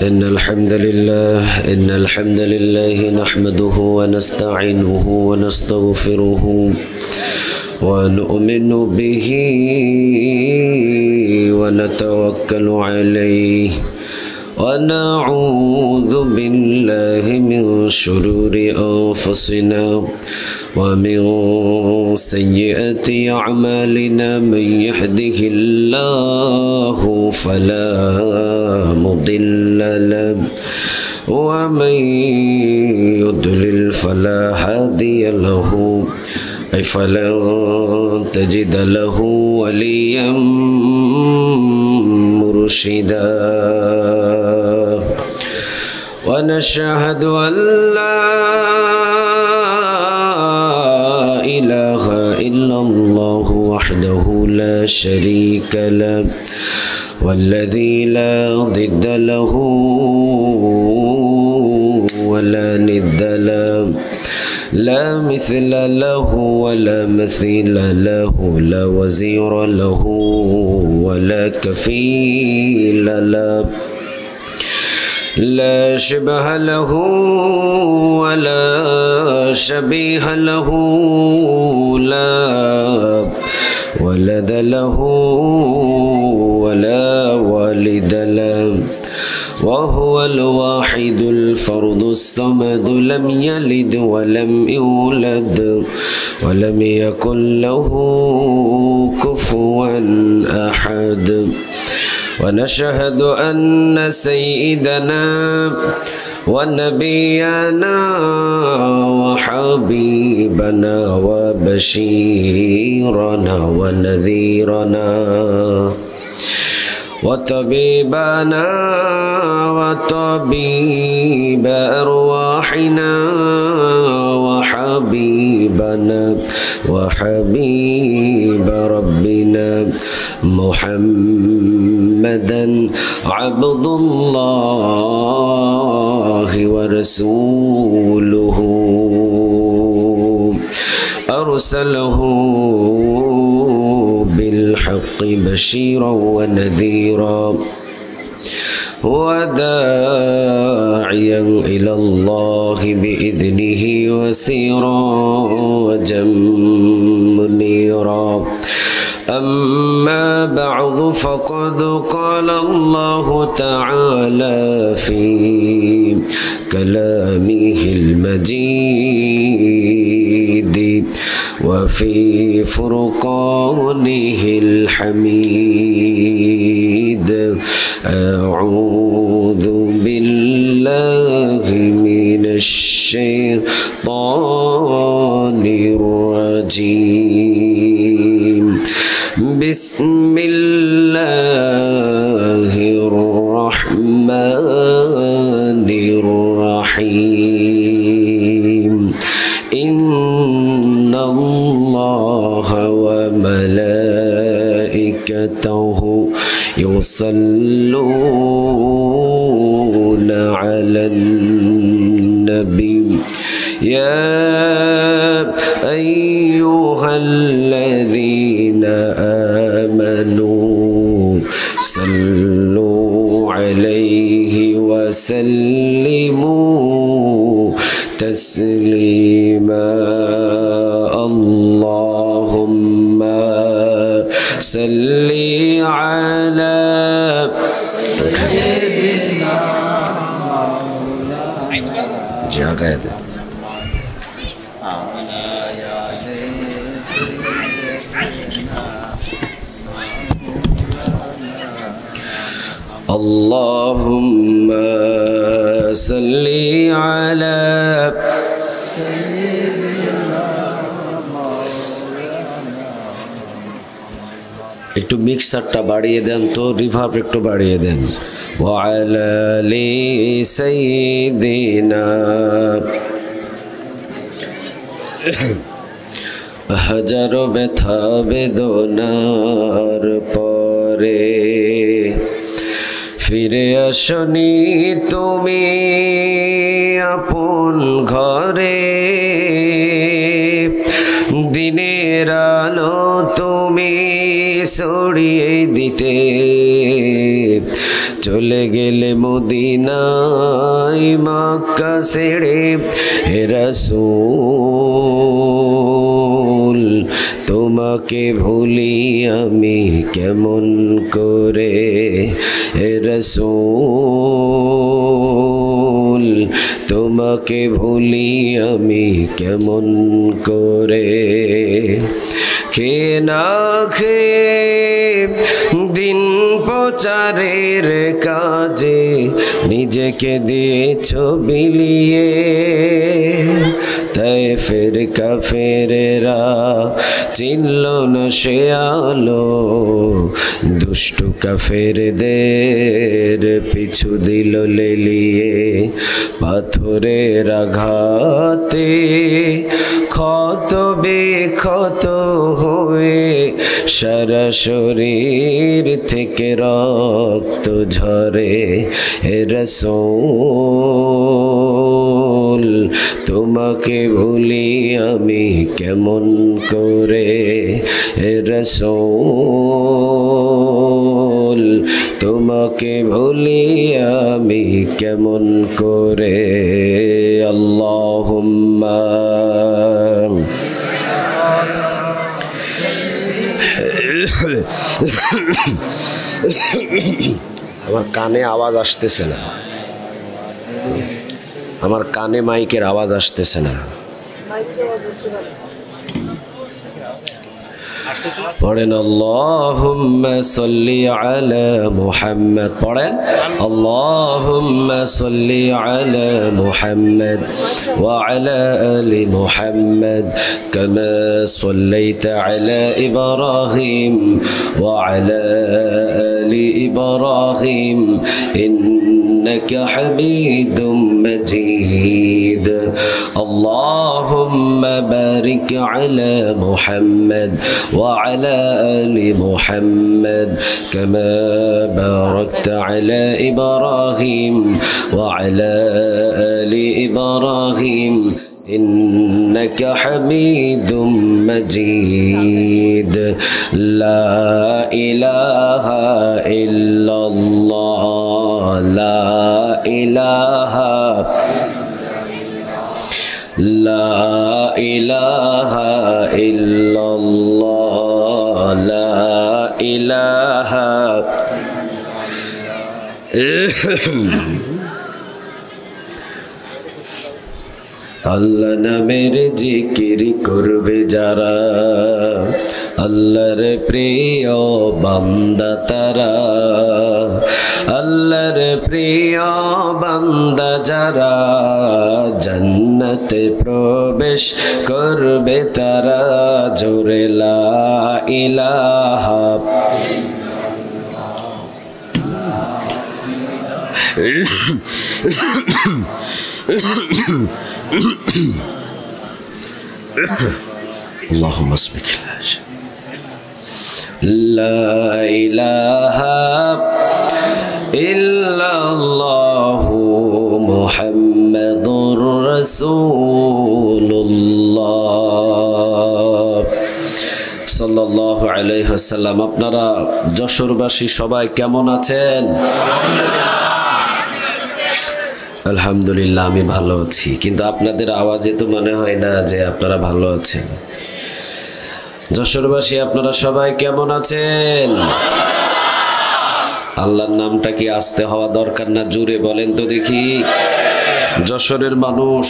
إن الحمد لله نحمده ونستعينه ونستغفره ونؤمن به ونتوكل عليه ونعوذ بالله من شرور أنفسنا ومن سيئات أعمالنا من يهده الله فلا مضل له ومن يضلل فلا هادي له فلن تجد له وليا مرشدا ونشهد أن لا إله إلا الله وحده لا شريك له والذي لا ضد له ولا ند له لا مثل له ولا مثيل له لا وزير له ولا كفيل له لا شبه له ولا شبيه له لا ولد له ولا والد له وهو الواحد الفرد الصمد لم يلد ولم يولد ولم يكن له كفوا أحد ونشهد أن سيدنا ونبينا وحبيبنا وبشيرنا ونذيرنا وطبيبنا وطبيب أرواحنا وحبيبنا وحبيب ربنا محمدا عبد الله ورسوله أرسله بالحق بشيرا ونذيرا وداعيا إلى الله بإذنه وسراجا منيرا أما بعد فقد قال الله تعالى في كلامه المجيد وفي فرقانه الحميد أعوذ بالله من الشيطان الرجيم بسم الله الرحمن الرحيم إن الله وملائكته يصلون على النبي يا أيها الذين آمنوا صلوا عليه وسلموا تسليما اللهم صل على سيدنا مولانا اللهم صل على سيدنا একটু মিক্সারটা বাড়িয়ে দেন তো রিভার্ব একটু বাড়িয়ে দেন وعلى آل سيدنا হাজারো ব্যথা বেদনার পরে ফিরে আসনি তুমি আপন ঘরে দিনের আলো তুমি ছড়িয়ে দিতে চলে গেলে মদিনায় মক্কা ছেড়ে হে রাসূল তোমাকে ভুলি আমি কেমন করে হে রাসূল তোমাকে ভুলি আমি কেমন করে খেয়ে না খেয়ে দিন প্রচারের কাজে নিজেকে দিয়েছ বিলিয়ে তায়েফের কাফেরেরা চিনল না সে আলো দুষ্টু কাফেরদের পিছু দিল লেলিয়ে পাথরের আঘাতে ক্ষত বিক্ষত হয়ে সারা শরীর থেকে রক্ত ঝরে হে রাসূল তোমাকে ভুলি আমি কেমন করে হে রাসূল তোমাকে ভুলি আমি কেমন করে আল্লাহুম্মা আমার কানে আওয়াজ আসতেছে না আমার কানে মাইকের আওয়াজ আসতেছে না পড়েন আল্লাহুম্মা সাল্লি আলা মুহাম্মাদ পড়েন আল্লাহুম্মা সাল্লি আলা মুহাম্মাদ ওয়া আলা আলি মুহাম্মাদ কামা সাল্লাইতা আলা ইব্রাহিম ওয়া আলা আলি ইব্রাহিম ইন্নাকা হামিদুম মাজিদ আল্লাহুম্মা বারিক আলা মুহাম্মাদ وعلى آل محمد كما باركت على إبراهيم وعلى آل إبراهيم إنك حميد مجيد لا إله إلا الله لا إله لا إله إلا الله لا إله আল্লাহ নামের জিকির করবে যারা আল্লাহর প্রিয় বান্দা তারা আল্লাহর প্রিয় বান্দা যারা জান্নাতে প্রবেশ করবে তারা জোরে লা ইলাহা اللهم اسمك لا إله إلا الله محمد رسول الله সাল্লাল্লাহু আলাইহি ওয়াসাল্লাম আপনারা যশোরবাসী সবাই কেমন আছেন আলহামদুলিল্লাহ আমি ভালো আছি কিন্তু আপনাদের আওয়াজে তো মনে হয় না যে আপনারা ভালো আছেন যশোরবাসী আপনারা সবাই কেমন আছেন আল্লাহর নামটা কি আস্তে হওয়া দরকার না জোরে বলেন তো দেখি যশোরের মানুষ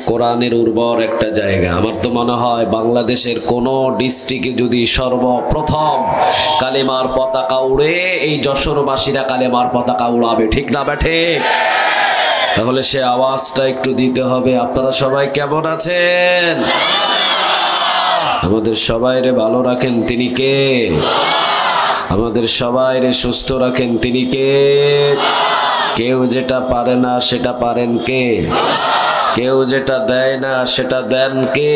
কোরআনের উর্বর একটা জায়গা আমার তো মনে হয় বাংলাদেশের কোন ডিস্ট্রিক্টে যদি সর্বপ্রথম কালেমার পতাকা উড়ে এই যশোরবাসীরা কালেমার পতাকা উড়াবে ঠিক না বেঠে তাহলে সে আওয়াজটা একটু দিতে হবে আপনারা সবাই কেমন আছেন আমাদের সবাইরে ভালো রাখেন তিনি কে আমাদের সবাইরে সুস্থ রাখেন তিনি কে কেউ যেটা পারে না সেটা পারেন কে কেউ যেটা দেয় না সেটা দেন কে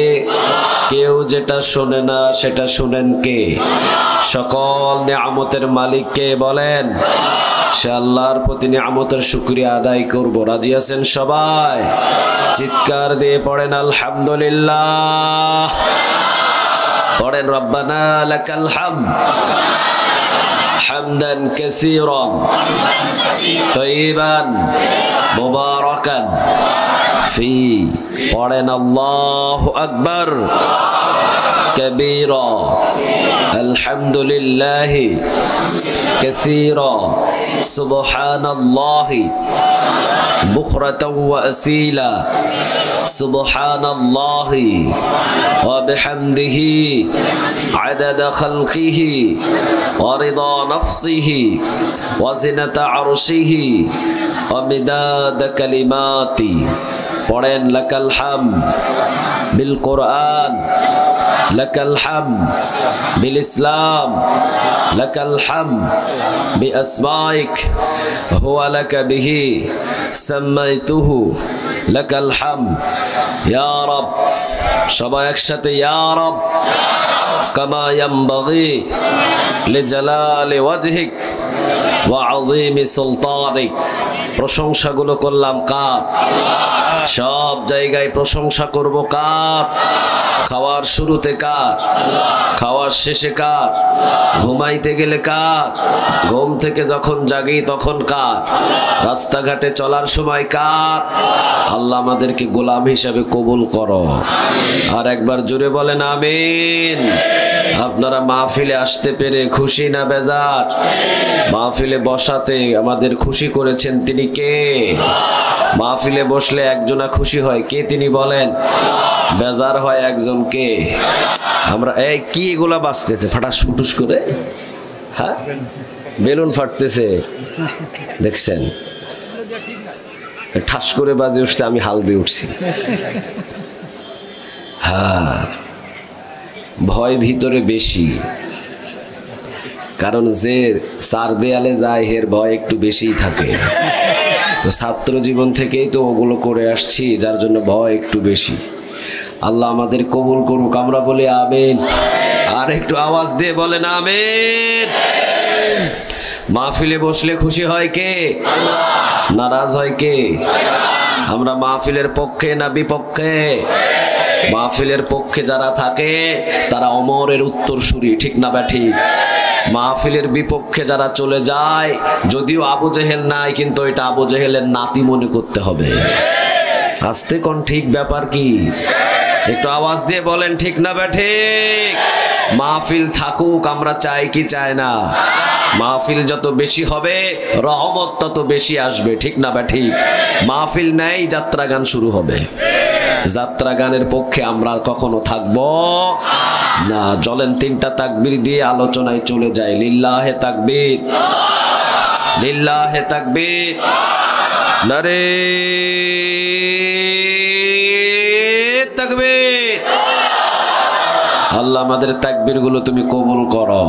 কেউ যেটা শোনে না সেটা শুনেন কে সকল নিয়ামতের মালিক কে বলেন সে আল্লাহর প্রতি নিয়ামতের শুকরিয়া আদায় করব রাজি আছেন সবাই চিৎকার দিয়ে পড়েন আলহামদুলিল্লাহ পড়েন রব্বানা লাকাল হামদ حمدا كثيرا طيبا مباركا فيه قرن الله أكبر كبيرا الحمد لله كثيرا سبحان الله بكرة وأصيلا سبحان الله وبحمده عدد خلقه ورضا نفسه وزنة عرشه ومداد كلماته পড়েন লাকাল হামদ বিল কোরআন লাকাল হামদ বিল ইসলাম লাকাল হামদ বিআসমাইক হুয়া লাকা বিহি সামাইতুহু লাকাল হামদ ইয়া রব সবাই একসাথে ইয়া রব কামা ইয়ানবাগি লিজালালি ওয়াজহিক ওয়া আযীমি সুলতানিক প্রশংসাগুলো করলাম কার সব জায়গায় প্রশংসা করব কার খাওয়ার শুরুতে কার খাওয়ার শেষে কার ঘুমাইতে গেলে কার ঘুম থেকে যখন জাগি তখন কার রাস্তাঘাটে চলার সময় কার আল্লাহ আমাদেরকে গোলাম হিসাবে কবুল করো আর একবার জোরে বলেন আমিন আপনারা মাহফিলে আসতে পেরে খুশি না বেজার মাহফিলে বসাতে আমাদের খুশি করেছেন তিনি কে মাহফিলে বসলে একজনা খুশি হয় কে তিনি বলেন বেজার হয় একজন কে আমরা এই কি এগুলা বাজতেছে ফাটাস ফুটুস করে হ্যাঁ বেলুন ফাটতেছে দেখছেন ঠাস করে বাজে উঠছে আমি হাল দিয়ে উঠছি হ্যাঁ ভয় ভিতরে বেশি কারণ যে চার দেয়ালে যায় এর ভয় একটু বেশিই থাকে তো ছাত্র জীবন থেকেই তো ওগুলো করে আসছি যার জন্য ভয় একটু বেশি আল্লাহ আমাদের কবুল করুক আমরা বলি আমিন আর একটু আওয়াজ দিয়ে বলেন আমিন মাহফিলে বসলে খুশি হয় কে নারাজ হয় কে আমরা মাহফিলের পক্ষে না বিপক্ষে মাহফিলের পক্ষে যারা থাকে তারা অমরের উত্তরসূরি ঠিক না ব্যাঠি মাহফিলের বিপক্ষে যারা চলে যায় যদিও আবু জেহেল নাই কিন্তু এটা আবু জেহেলের নাতি মনে করতে হবে আস্তে কোন ঠিক ব্যাপার কি একটু আওয়াজ দিয়ে বলেন ঠিক না ব্যাঠিক মাহফিল থাকুক আমরা চাই কি চাই না মাহফিল যত বেশি হবে রহমত তত বেশি আসবে ঠিক না ব্যাঠিক মাহফিল নেই যাত্রা গান শুরু হবে যাত্রা গানের পক্ষে আমরা কখনো থাকবো না চলেন তিনটা তাকবীর দিয়ে আলোচনায় চলে যায় লিল্লাহে তাকবীর লিল্লাহে তাকবীর নারে তাকবীর আল্লাহ আমাদের তাকবীর গুলো তুমি কবুল করো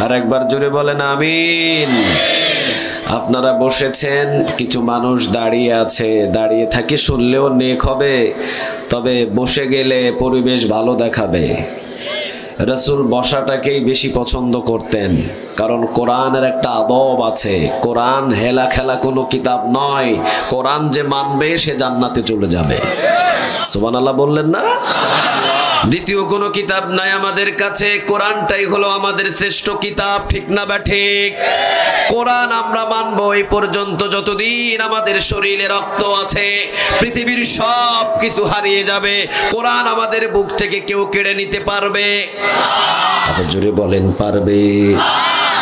আর একবার জোরে বলেন আমিন আপনারা বসেছেন কিছু মানুষ দাঁড়িয়ে আছে দাঁড়িয়ে থাকি শুনলেও নেক হবে তবে বসে গেলে পরিবেশ ভালো দেখাবে রাসূল বসাটাকেই বেশি পছন্দ করতেন কারণ কোরআনের একটা আদব আছে কোরআন হেলা খেলা কোনো কিতাব নয় কোরআন যে মানবে সে জান্নাতে চলে যাবে সুবহানাল্লাহ বললেন না দ্বিতীয় কোনো কিতাব নাই আমাদের কাছে কোরআনটাই হলো আমাদের শ্রেষ্ঠ কিতাব ঠিক না বা ঠিক কোরআন আমরা মানব এই পর্যন্ত যতদিন আমাদের শরীরে রক্ত আছে পৃথিবীর সব কিছু হারিয়ে যাবে কোরআন আমাদের বুক থেকে কেউ কেড়ে নিতে পারবে আরো জোরে বলেন পারবে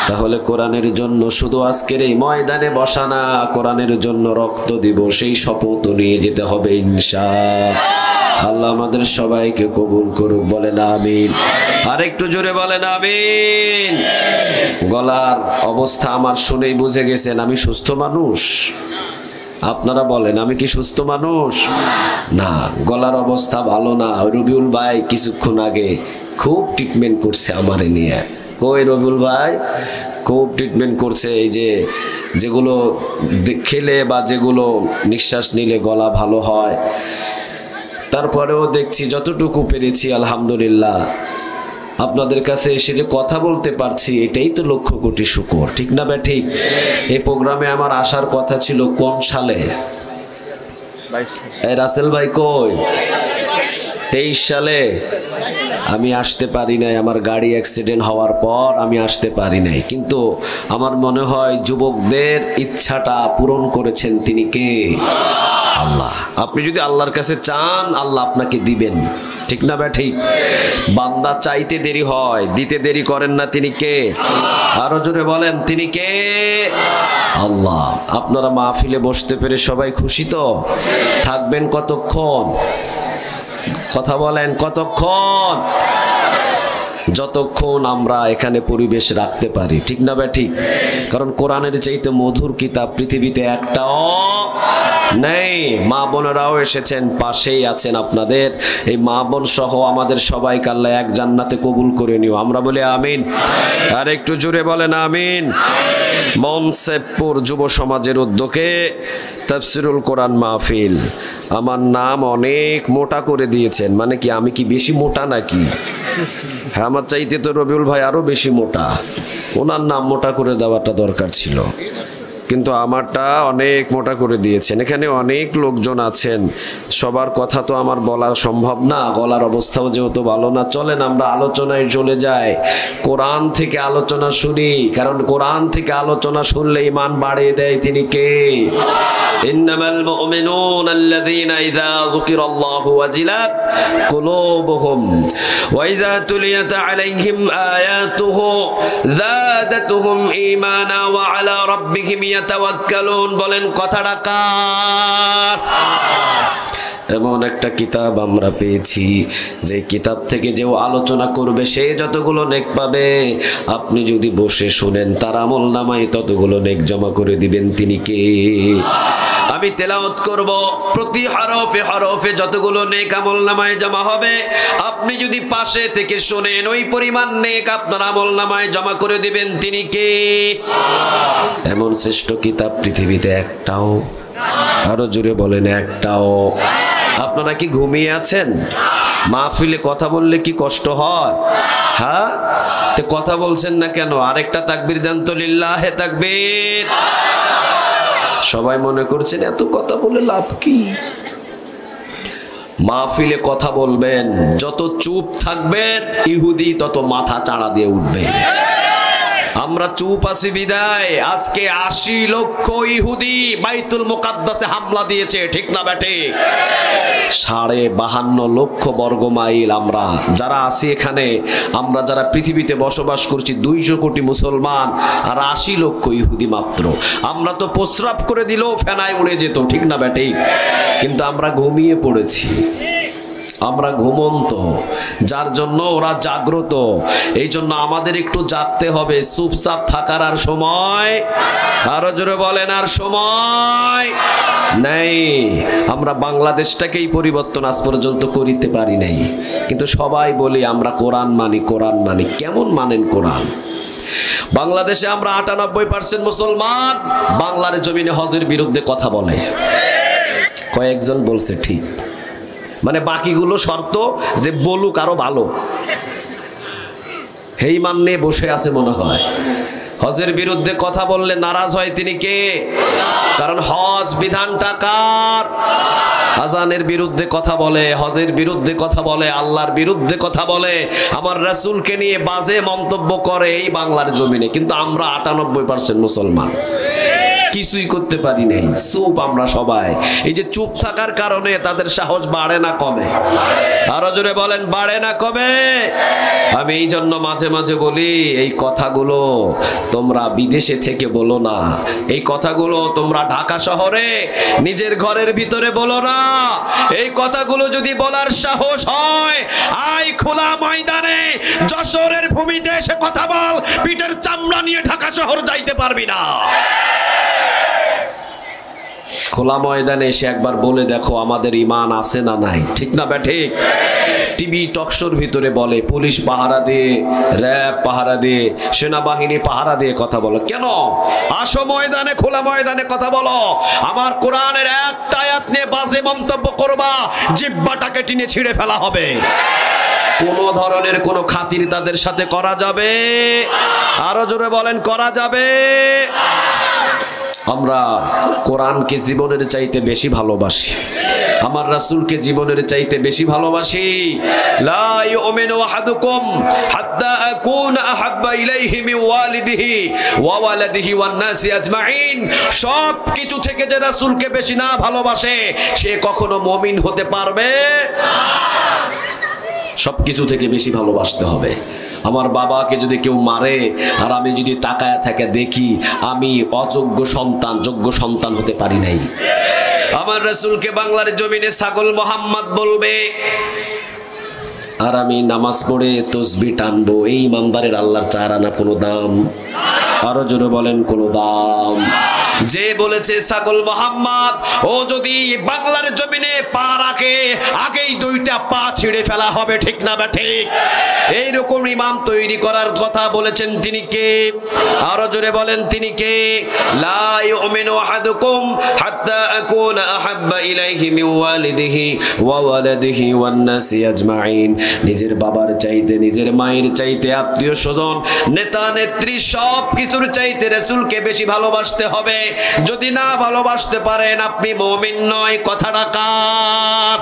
তাহলে কোরআনের জন্য শুধু আজকের এই ময়দানে বসা না কোরআনের জন্য রক্ত দিব সেই শপথ নিয়ে যেতে হবে ইনশাআল্লাহ আল্লাহ আমাদের সবাইকে কবুল করুক বলেন আমিন আর একটু জোরে বলেন আমিন গলার অবস্থা আমার শুনেই বুঝে গেছেন আমি সুস্থ মানুষ আপনারা বলেন আমি কি সুস্থ মানুষ না গলার অবস্থা ভালো না রবিউল ভাই কিছুক্ষণ আগে খুব ট্রিটমেন্ট করছে আমারে নিয়ে কই রবিউল ভাই খুব ট্রিটমেন্ট করছে এই যে যেগুলো খেলে বা যেগুলো নিঃশ্বাস নিলে গলা ভালো হয় তারপরেও দেখছি যতটুকু পেরেছি আলহামদুলিল্লাহ আপনাদের কাছে এসে যে কথা বলতে পারছি এটাই তো লক্ষ কোটি শুকর ঠিক না বে ঠিক এই প্রোগ্রামে আমার আসার কথা ছিল কোন সালে এই রাসেল ভাই কই 23 সালে আমি আসতে পারি নাই, আমার গাড়ি অ্যাক্সিডেন্ট হওয়ার পর আমি আসতে পারি নাই, কিন্তু আমার মনে হয় যুবকদের ইচ্ছাটা পূরণ করেছেন তিনি কে? আল্লাহ। আপনি যদি আল্লাহর কাছে চান আল্লাহ আপনাকে দিবেন, ঠিক না ঠিক? বান্দা চাইতে দেরি হয়, দিতে দেরি করেন না, তিনি কে? আরো জোরে বলেন তিনি কে? আল্লাহ। আপনারা মাহফিলে বসতে পেরে সবাই খুশি তো? থাকবেন কতক্ষণ? কথা বলেন কতক্ষণ? যতক্ষণ আমরা এখানে পরিবেশ রাখতে পারি, ঠিক না ঠিক? কারণ কোরআনের চাইতে মধুর কিতাব পৃথিবীতে একটাও নেই। মা বোনেরাও এসেছেন, পাশেই আছেন আপনাদের, এই মা বোন সহ আমাদের সবাইকে আল্লাহ এক জান্নাতে কবুল করে নিও, আমরা বলি আমিন। আর একটু জোরে বলেন আমিন। মনসেবপুর যুব সমাজের উদ্যোগে তাফসিরুল কোরআন মাহফিল। আমার নাম অনেক মোটা করে দিয়েছেন, মানে কি আমি কি বেশি মোটা নাকি? হ্যাঁ, আমার চাইতে তো রবিউল ভাই আরো বেশি মোটা, ওনার নাম মোটা করে দেওয়াটা দরকার ছিল, কিন্তু আমারটা অনেক মোটা করে দিয়েছেন। এখানে অনেক লোকজন আছেন, সবার কথা তো আমার বলা সম্ভব না, গলার অবস্থাও যেহেতু ভালো না। চলেন আমরা আলোচনায় চলে যাই, কোরআন থেকে আলোচনা শুনি, কারণ কোরআন থেকে আলোচনা শুনলে ঈমান বাড়িয়ে দেয় তিনি কে? ইন্নামাল মুমিনুনা আল্লাযীনা ইযা যুকিরাল্লাহু ওয়াজিলাত কুলুবুহুম ওয়া ইযা তুলিয়াত আলাইহিম আয়াতুহু যাদাতুহুম ঈমানা ওয়া আলা রাব্বিহিম ইয়াতাওয়াক্কালুন। বলেন কথাটা কার? এমন একটা কিতাব আমরা পেয়েছি, যে কিতাব থেকে যে আলোচনা করবে সে যতগুলো নেক পাবে, আপনি যদি বসে শুনেন তার আমল নামায় ততগুলো নেক জমা করে দিবেন তিনি কে? আমি তেলাওয়াত করব, প্রতি হরফে হরফে যতগুলো নেক আমল নামায় জমা হবে, আপনি যদি পাশে থেকে শুনেন ওই পরিমাণ নেক আপনার আমল নামায় জমা করে দিবেন তিনি কে? এমন শ্রেষ্ঠ কিতাব পৃথিবীতে একটাও, আরো জোরে বলেন একটাও। আপনারা কি ঘুমিয়ে আছেন? মাহফিলে কথা বললে কি কষ্ট হয়? হ্যাঁ, তো কথা বলছেন না কেন? আরেকটা তাকবীর দেন তো, লিল্লাহে তাকবীর। সবাই মনে করছেন এত কথা বলে লাভ কি? মাহফিলে কথা বলবেন, যত চুপ থাকবেন ইহুদি তত মাথা চাড়া দিয়ে উঠবে। আমরা চুপ আছি বিদায় আজকে 80 লক্ষ ইহুদি বাইতুল মুকাদ্দাসে হামলা দিয়েছে, ঠিক না বেটে? 52.5 লক্ষ বর্গ মাইল আমরা যারা আছি এখানে, আমরা যারা পৃথিবীতে বসবাস করছি 200 কোটি মুসলমান আর 80 লক্ষ ইহুদি মাত্র। আমরা তো প্রস্রাব করে দিলেও ফেনায় উড়ে যেত, ঠিক না বেটে? কিন্তু আমরা ঘুমিয়ে পড়েছি, আমরা ঘুমন্ত, যার জন্য ওরা জাগ্রত। এই জন্য আমাদের একটু জাগতে হবে, চুপচাপ থাকার আর সময়, আরো জোরে বলেন আর সময় নেই। আমরা বাংলাদেশটাকেই পরিবর্তন আজ পর্যন্ত করিতে পারি নাই, কিন্তু সবাই বলি আমরা কোরআন মানি, কোরআন মানি। কেমন মানেন কোরআন? বাংলাদেশে আমরা 98% মুসলমান বাংলার জমিনে হজের বিরুদ্ধে কথা বলে, কয়েকজন বলছে ঠিক, মানে বাকিগুলো শর্ত যে বলুক আরো ভালো, এই মান নিয়ে বসে আছে মনে হয়। হজের বিরুদ্ধে কথা বললে নারাজ হয় তিনি কে? কারণ হজ বিধানটা কার? আজানের বিরুদ্ধে কথা বলে, হজের বিরুদ্ধে কথা বলে, আল্লাহর বিরুদ্ধে কথা বলে, আমার রাসূলকে নিয়ে বাজে মন্তব্য করে এই বাংলার জমিনে। কিন্তু আমরা 98% মুসলমান কিছুই করতে পারি নাই, চুপ আমরা সবাই। এই যে চুপ থাকার কারণে তাদের সাহস বাড়ে না কমে? আরো জোরে বলেন বাড়ে না কমে? আমি এই জন্য মাঝে মাঝে বলি, এই কথাগুলো তোমরা বিদেশে থেকে বলো না, এই কথাগুলো তোমরা ঢাকা শহরে নিজের ঘরের ভিতরে বলো না। এই কথাগুলো যদি বলার সাহস হয়, আই খোলা ময়দানে যশোরের ভূমিতে এসে কথা বল, পিঠের চামড়া নিয়ে ঢাকা শহর যাইতে পারবি না। খোলা ময়দানে এসে একবার বলে দেখো আমাদের ঈমান আছে না নাই, ঠিক না ঠিক? টিভি টকশোর ভিতরে বলে পুলিশ পাহারা দিয়ে, র‍্যাব পাহারা দিয়ে, সেনাবাহিনী পাহারা দিয়ে কথা বলো। কেন? আসো ময়দানে, খোলা ময়দানে কথা বলো। আমার কোরআনের একটা আয়াত নিয়ে বাজে মন্তব্য করবা, জিহ্বাটাকে টেনে ছিঁড়ে ফেলা হবে। কোন ধরনের কোন খাতির তাদের সাথে করা যাবে? আরো জোরে বলেন করা যাবে? আমরা কোরআনকে জীবনের চাইতে বেশি ভালোবাসি, আমার রাসূলকে জীবনের চাইতে বেশি ভালোবাসি। লা ইউমিনু আহাদুকুম হাত্তা আকুনা আহাব্বা ইলাইহি মিন ওয়ালিদিহি ওয়া ওয়ালাদিহি ওয়ান নাসি আজমাইন। সব কিছু থেকে যে রাসূলকে বেশি না ভালোবাসে সে কখনো মুমিন হতে পারবে না। সব কিছু থেকে বেশি ভালোবাসতে হবে। আমার বাবাকে যদি কেউ মারে আর আমি যদি তাকায়া থেকে দেখি, আমি অযোগ্য সন্তান যোগ্য সন্তান হতে পারি নাই। আমার রাসূলকে বাংলার জমিনে ছাগল মোহাম্মদ বলবে আর আমি নামাজ পড়ে তসবিহ টানবো, এই ইমানদারের আল্লাহর 4 আনা কোনো দাম? আরো জোরে বলেন কোনো দাম? যে বলেছে ছাগল মোহাম্মদ, ও যদি বাংলার জমিনে পা রাখে আগেই 2টা পা ছিঁড়ে ফেলা হবে, ঠিক না বা ঠিক? এইরকম ইমাম তৈরি করার কথা বলেছেন তিনি কে? আরো জোরে বলেন তিনি কে? লা ইউমিনু আহাদুকুম হাত্তা আকুনা আহাব্বা ইলাইহি মিন ওয়ালিদিহি ওয়া ওয়ালাদিহি ওয়ান নাসি আজমাইন। নিজের বাবার চাইতে, নিজের মায়ের চাইতে, আত্মীয় স্বজন, নেতা নেত্রী সব কিছুর চাইতে রাসূলকে বেশি ভালোবাসতে হবে। যদি না ভালোবাসতে পারেন আপনি মুমিন নয়। কথাটা কার?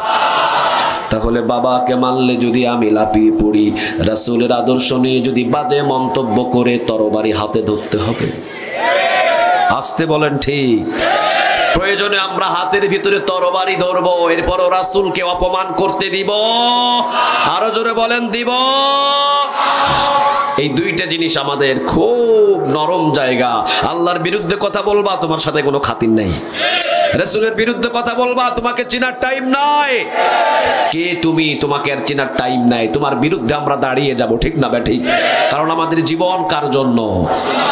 তাহলে বাবাকে মানলে যদি আমি লাফিয়ে পড়ি, রাসূলের আদর্শ নিয়ে যদি বাজে মন্তব্য করে তরবারি হাতে ধরতে হবে। আসতে বলেন ঠিক? প্রয়োজনে আমরা হাতের ভিতরে তরবারি ধরবো, এরপরও রাসূলকে অপমান করতে দিব? আরো জোরে বলেন দিব? এই 2টা জিনিস আমাদের খুব নরম জায়গা। আল্লাহর বিরুদ্ধে কথা বলবা, তোমার সাথে কোনো খাতির নাই। রাসূলের বিরুদ্ধে কথা বলবা, তোমাকে চেনার টাইম নাই। কে তুমি? তোমাকে আর চেনার টাইম নাই। তোমার বিরুদ্ধে আমরা দাঁড়িয়ে যাব, ঠিক না ঠিক? কারণ আমাদের জীবন কার জন্য?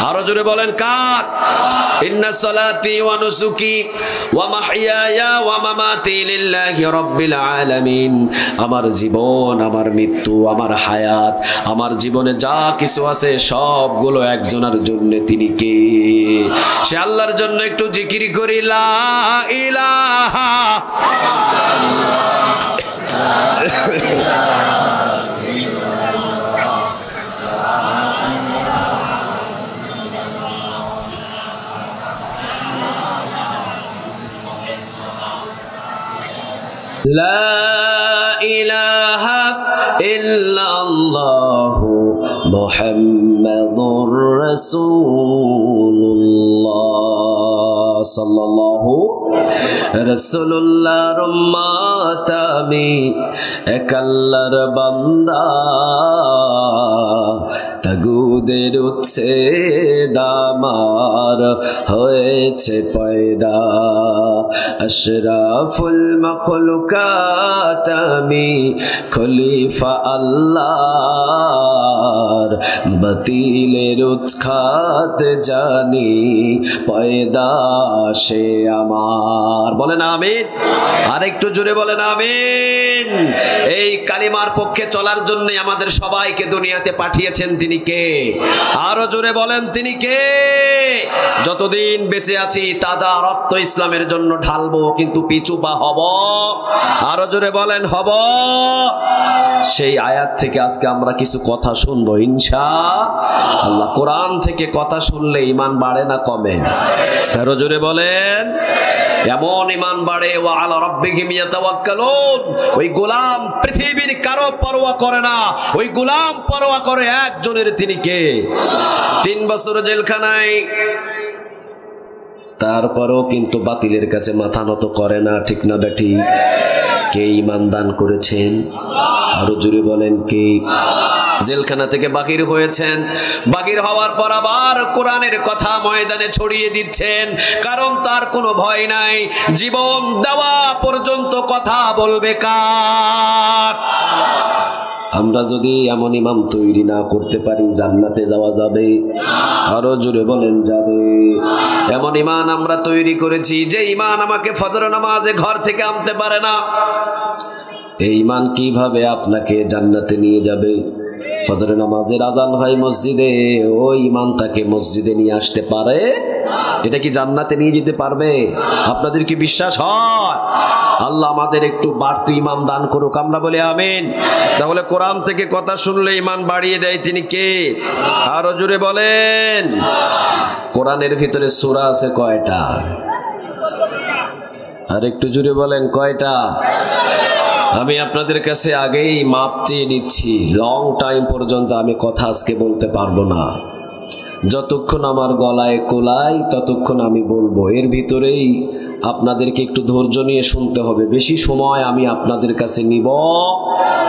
আরো জোরে বলেন কার? ইন্না সালাতি ওয়া নুসুকি ওয়া মাহইয়ায়া ওয়া মামাতি লিল্লাহি রাব্বিল আলামিন। আমার জীবন, আমার মৃত্যু, আমার হায়াত, আমার জীবনে যা কিছু আছে সবগুলো একজনের জন্য। তিনি কে? সে আল্লাহর জন্য একটু জিকির করি, লা ইলাহা লা ইলাহা ইল্লাল্লাহু মুহাম্মাদুর রাসূলুল্লাহ সাল্লাল্লাহু রাসূলুল্লাহর উম্মত আমি, এক আল্লাহর বান্দা, তাগুদের উচ্ছেদ আমার হয়েছে পয়দা। আশরাফুল মাখলুকাত আমি, খলিফা আল্লাহর, বাতিলের উৎখাত জানি, পয়দা সে আমার। বলেন আমিন। আর একটু জোরে বলেন আমিন। এই কালিমার পক্ষে চলার জন্য আমাদের সবাইকে দুনিয়াতে পাঠিয়েছেন তিনি কে? আরো জোরে বলেন তিনি কে? যতদিন বেঁচে আছি তাজা রক্ত ইসলামের জন্য ঢালবো, কিন্তু পিছু পা হব। আরো জোরে বলেন হব। সেই আয়াত থেকে আজকে আমরা কিছু কথা শুনবো ইনশাআল্লাহ। কোরআন থেকে কথা শুনলে ঈমান বাড়ে না কমে? আরো জোরে বলেন। এমন ঈমান বাড়ে, ওয়া আলা রাব্বিহিম ইয়াতাওয়াক্কালুন। ওই গোলাম পৃথিবীর কারো পরোয়া করে না, ওই গোলাম পরোয়া করে একজনের। তিনি কে? 3 বছর জেলখানায়, তারপরও কিন্তু বাতিলের কাছে মাথা নত করে না, ঠিক না বেটি? কে ঈমান দান করেছেন? আরো জোরে বলেন কে? জেলখানা থেকে বাহির হয়েছেন, বাহির হওয়ার পর আবার কোরআনের কথা ময়দানে ছড়িয়ে দিচ্ছেন, কারণ তার কোনো ভয় নাই। জীবন দেওয়া পর্যন্ত কথা বলবে কার? আমরা যদি এমন ইমাম তৈরি না করতে পারি জান্নাতে যাওয়া যাবে? আরো জোরে বলেন যাবে। এমন ঈমান আমরা তৈরি করেছি যে ঈমান আমাকে ফজর নামাজে ঘর থেকে আনতে পারে না। এই ঈমান কিভাবে আপনাকে জান্নাতে নিয়ে যাবে? ফজর নামাজের আজান হয় মসজিদে, ওই ঈমান তাকে মসজিদে নিয়ে আসতে পারে এটা কি জান্নাতে নিয়ে যেতে পারবে? আপনাদের কি বিশ্বাস হয়? আল্লাহ আমাদের একটু বাড়তি ঈমান দান করুক, আমরা বলি আমিন। তাহলে কোরআন থেকে কথা শুনলে ঈমান বাড়িয়ে দেয় তিনি কে? আরো জোরে বলেন। কোরআনের ভিতরে সূরা আছে কয়টা? আর একটু জোরে বলেন কয়টা? আমি আপনাদের কাছে আগেই মাপ চেয়ে নিচ্ছি, লং টাইম পর্যন্ত আমি কথা আজকে বলতে পারবো না। যতক্ষণ আমার গলায় কোলায় ততক্ষণ আমি বলবো, এর ভিতরেই আপনাদেরকে একটু ধৈর্য নিয়ে শুনতে হবে। বেশি সময় আমি আপনাদের কাছে নিব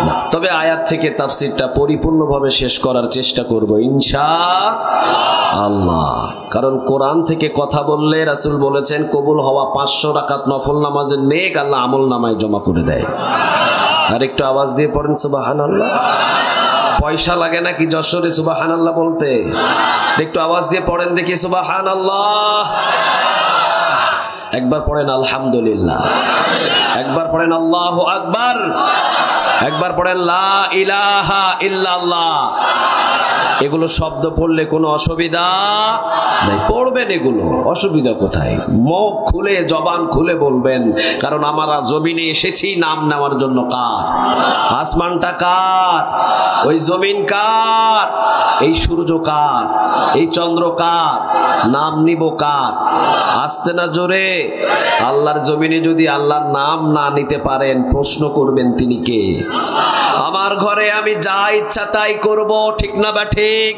না, তবে আয়াত থেকে তাফসিরটা পরিপূর্ণভাবে শেষ করার চেষ্টা করব ইনশাআল্লাহ। কারণ কোরআন থেকে কথা বললে রাসূল বলেছেন কবুল হওয়া 500 রাকাত নফল নামাজের নেক আল্লাহ আমল নামায় জমা করে দেয়। আর একটু আওয়াজ দিয়ে পড়েন সুবহানাল্লাহ। পয়সা লাগে নাকি যশোরে সুবহানাল্লাহ বলতে? একটু আওয়াজ দিয়ে পড়েন দেখি সুবহানাল্লাহ। একবার পড়েন আলহামদুলিল্লাহ, একবার পড়েন আল্লাহু আকবার, একবার পড়েন লা ইলাহা ইল্লাল্লাহ। এগুলো শব্দ পড়লে কোনো অসুবিধা নাই, পড়বেন, এগুলো অসুবিধা কোথায়? মুখ খুলে জবান খুলে বলবেন, কারণ আমরা জমিনে এসেছি নাম নেওয়ার জন্য। কার? আসমানটা কার? ওই জমিন কার? এই সূর্য কার? এই চন্দ্র কার? নাম নিব কার? আসতে না জোরে। আল্লাহর জমিনে যদি আল্লাহর নাম না নিতে পারেন, প্রশ্ন করবেন তিনি কে? আমার ঘরে আমি যা ইচ্ছা তাই করব, ঠিক না বা ঠিক?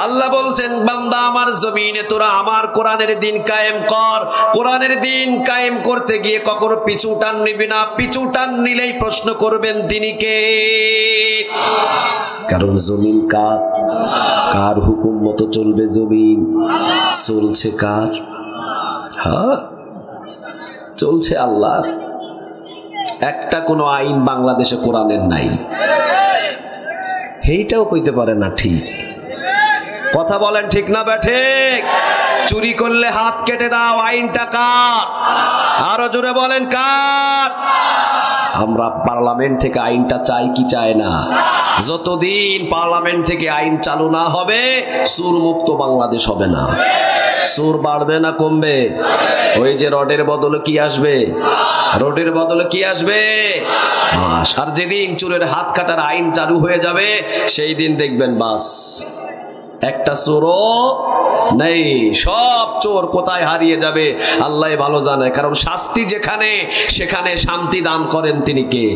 আল্লাহ বলছেন বান্দা আমার জমিনে তোরা আমার কোরআনের দিন কায়েম কর। কোরআনের দিন কায়েম করতে গিয়ে কখনো পিছু টান নিবি না, পিছু টান নিলেই প্রশ্ন করবেন তিনি কে? কারণ জমিন কার? কার হুকুম মতো চলবে জমিন? চলছে কার? হ্যাঁ, চলছে আল্লাহ। একটা কোনো আইন বাংলাদেশে কোরআনের নাই, এইটাও কইতে পারে না ঠিক। কথা বলেন ঠিক না ঠিক? চুরি করলে হাত কেটে দাও, আইনটা কার? আরো জোরে বলেন কার? আমরা পার্লামেন্ট থেকে আইনটা চাই কি চাই না? যতদিন পার্লামেন্ট থেকে আইন চালু না হবে সুর মুক্ত বাংলাদেশ হবে না। সুর বাড়বে না কমবে? ওই যে রডের বদলে কি আসবে? রোডের বদলে কি আসবে? আর যেদিন চোরের হাত কাটার আইন চালু হয়ে যাবে সেই দিন দেখবেন বাস, একটা চোরও নেই, সব চোর কোথায় হারিয়ে যাবে আল্লাহ ভালো জানে। কারণ শাস্তি যেখানে সেখানে শান্তি দান করেন তিনি কে?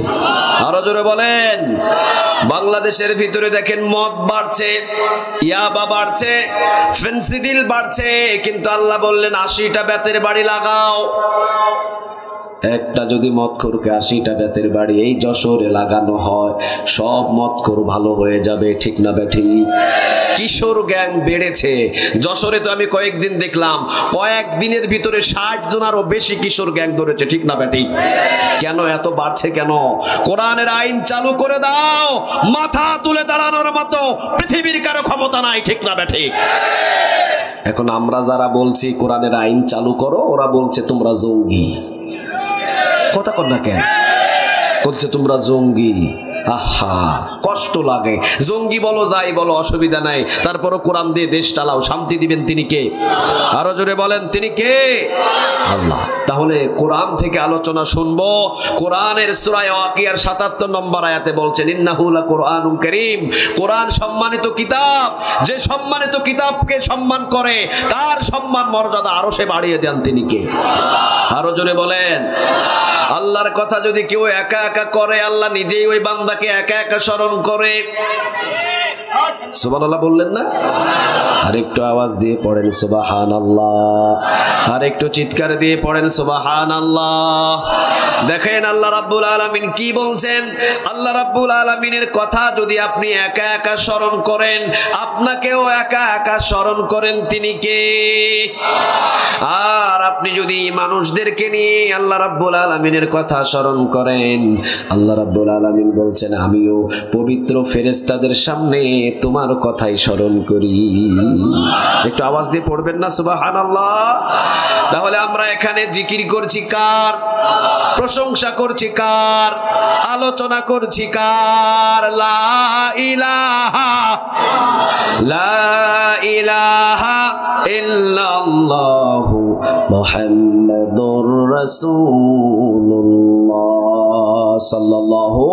আরো জোরে বলেন। বাংলাদেশের ভিতরে দেখেন মদ বাড়ছে, ইয়াবা বাড়ছে, ফেন্সিডিল বাড়ছে, কিন্তু আল্লাহ বললেন 80টা বেতের বাড়ি লাগাও। একটা যদি মদখোরকে 80টা বেতের বাড়ি এই যশোরে লাগানো হয়, সব মদখোর ভালো হয়ে যাবে, ঠিক না বেঠি? কিশোর গ্যাং বেড়েছে যশোরে, তো আমি কয়েকদিন দেখলাম, কয়েকদিনের ভিতরে 60 জনেরও বেশি কিশোর গ্যাং ধরেছে, ঠিক না বেঠি? কেন এত বাড়ছে কেন? কোরআনের আইন চালু করে দাও, মাথা তুলে দাঁড়ানোর মতো পৃথিবীর কারো ক্ষমতা নাই, ঠিক না বেঠি? এখন আমরা যারা বলছি কোরআনের আইন চালু করো, ওরা বলছে তোমরা জঙ্গি। কথা কর না কেন? বলছে তোমরা জঙ্গি। আহা, কষ্ট লাগে। জঙ্গি বলো যাই বলো, অসুবিধা নাই, তারপরও কোরআন দিয়ে দেশ চালাও, শান্তি দিবেন তিনি কে? আরো জোরে বলেন তিনি কে? আল্লাহ। তাহলে কোরআন থেকে আলোচনা শুনবো। কোরআনের সূরা ওয়াকিয়ার 77 নম্বর আয়াতে বলছেন ইন্নাহু লাকুরআনুন কারীম, কোরআন সম্মানিত কিতাব, যে সম্মানিত কিতাবকে সম্মান করে তার সম্মান মর্যাদা আরো সে বাড়িয়ে দেন তিনি কে? আরো জোরে বলেন। আল্লাহর কথা যদি কেউ একা একা করে, আল্লাহ নিজেই ওই বান্দাকে একা একা স্মরণ করে। সুবহানাল্লাহ বললেন না? আর একটু আওয়াজ দিয়ে পড়েন সুবহানাল্লাহ, আর একটু চিৎকার দিয়ে পড়েন সুবহানাল্লাহ। দেখেন আল্লাহ রাব্বুল আলামিন কি বলছেন। আল্লাহ রাব্বুল আলামিনের কথা যদি আপনি একা একা স্মরণ করেন, আপনাকেও একা একা স্মরণ করেন তিনি কে? আর আপনি যদি মানুষদেরকে নিয়ে আল্লাহ রাব্বুল আলামিনের কথা স্মরণ করেন, আল্লাহ রাব্বুল আলামিন বলছেন আমিও পবিত্র ফেরেশতাদের সামনে তোমার কথাই স্মরণ করি। একটু আওয়াজ দিয়ে পড়বেন না সুবহানাল্লাহ? তাহলে আমরা এখানে জিকির করছি কার? প্রশংসা করছি কার? আলোচনা করছি কার? লা ইলাহা ইল্লাল্লাহু মুহাম্মাদুর রাসূলুল্লাহ সাল্লাল্লাহু।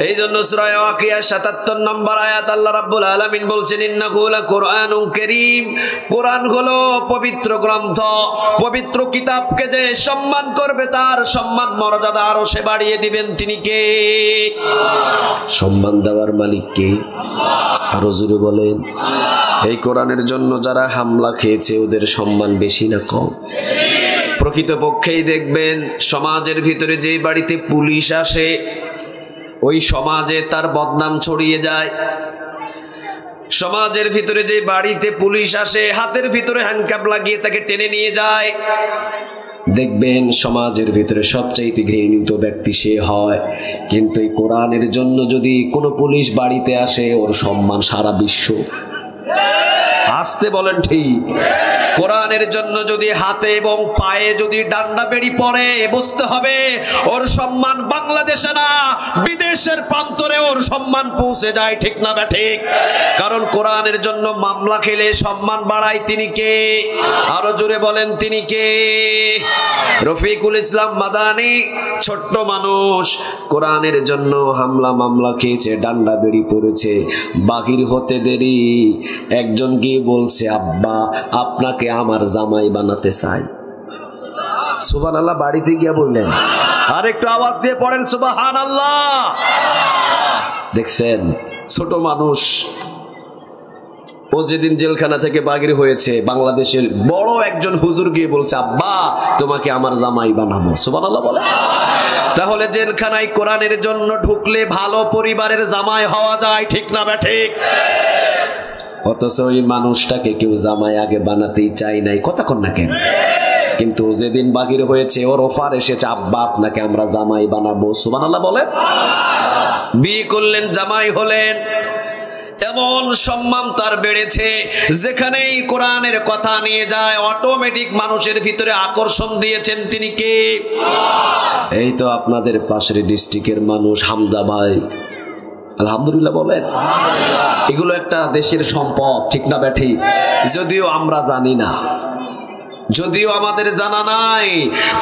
এই জন্য সূরা ওয়াকিয়া ৭৭ নম্বর আয়াত আল্লাহ রাব্বুল আলামিন বলছেন ইন্নাহু লাকুরআনুন কারীম, কোরআন হলো পবিত্র গ্রন্থ। পবিত্র কিতাবকে যে সম্মান করবে তার সম্মান মর্যাদা আরো সে বাড়িয়ে দিবেন। তিনি কে? সম্মান দেওয়ার মালিক কে? আরো জোরে বলেন। এই কোরআনের জন্য যারা হামলা খেয়েছে ওদের সম্মান বেশি না কম? প্রকৃতপক্ষেই দেখবেন সমাজের ভিতরে যে বাড়িতে পুলিশ আসে ওই সমাজে তার বদনাম ছড়িয়ে যায়। সমাজের ভিতরে যে বাড়িতে পুলিশ আসে হাতের ভিতরে হ্যান্ডকাপ লাগিয়ে তাকে টেনে নিয়ে যায়, দেখবেন সমাজের ভিতরে সবচাইতে ঘৃণিত ব্যক্তি সে হয়। কিন্তু এই কোরআনের জন্য যদি কোনো পুলিশ বাড়িতে আসে ওর সম্মান সারা বিশ্ব। আসতে বলেন ঠিক। কোরআনের জন্য যদি হাতে এবং পায়ে যদি ডান্ডা বেড়ি পড়ে বুঝতে হবে ওর সম্মান বাংলাদেশে না বিদেশের প্রান্তরে ওর সম্মান পৌঁছে যায়। ঠিক না বা ঠিক? কারণ কোরআনের জন্য মামলা খেলে সম্মান বাড়ায় তিনি কে? আরো জোরে বলেন তিনি কে? রফিকুল ইসলাম মাদানী ছোট্ট মানুষ, কোরআনের জন্য হামলা মামলা খেয়েছে, ডান্ডা বেড়ি পড়েছে, বাহির হতে দেরি একজন গিয়ে বলছে আব্বা আপনাকে আমার জামাই বানাতে চাই। সুবহানাল্লাহ। বাড়িতে গিয়ে বললেন। আর একটু আওয়াজ দিয়ে পড়েন সুবহানাল্লাহ। দেখছেন ছোট মানুষ, ও যেদিন জেলখানা থেকে বাগির হয়েছে বাংলাদেশের বড় একজন হুজুর গিয়ে বলছে আব্বা তোমাকে আমার জামাই বানাবো। সুবহানাল্লাহ বলে। তাহলে জেলখানায় কোরআনের জন্য ঢুকলে ভালো পরিবারের জামাই হওয়া যায়। ঠিক না বা ঠিক? অথচ ওই মানুষটাকে কেউ জামাই আগে বানাতেই চাই নাই। কতক্ষণ না কেন? কিন্তু যেদিন বাগির হয়েছে ওর অফার এসেছে আব্বা আপনাকে আমরা জামাই বানাবো। সুবহানাল্লাহ বলে। বিয়ে করলেন, জামাই হলেন, এমন সম্মান তার বেড়েছে যেখানেই কোরআনের কথা নিয়ে যায় অটোমেটিক মানুষের ভিতরে আকর্ষণ দিয়েছেন তিনি কে? এই তো আপনাদের পাশের ডিস্ট্রিক্টের মানুষ হামজা ভাই। আলহামদুলিল্লাহ বলেন। এগুলো একটা দেশের সম্পদ। ঠিক না ব্যাঠি? যদিও আমরা জানি না, যদিও আমাদের জানা নাই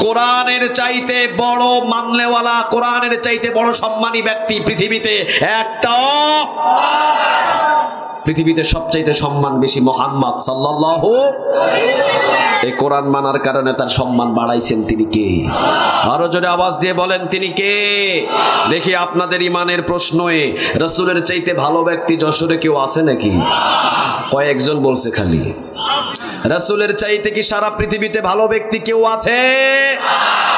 কোরআনের চাইতে বড় মানলেওয়ালা, কোরআনের চাইতে বড় সম্মানী ব্যক্তি পৃথিবীতে একটাও। পৃথিবীতে সবচাইতে সম্মান বেশি মুহাম্মদ সাল্লাল্লাহু। এই কোরআন মানার কারণে তার সম্মান বাড়াইছেন তিনি কে? আরো জোরে আওয়াজ দিয়ে বলেন তিনি কে? দেখি আপনাদের ইমানের প্রশ্নে রাসূলের চাইতে ভালো ব্যক্তি যশোরে কেউ আছে নাকি? কয়েকজন বলছে খালি। রাসূলের চাইতে কি সারা পৃথিবীতে ভালো ব্যক্তি কেউ আছে?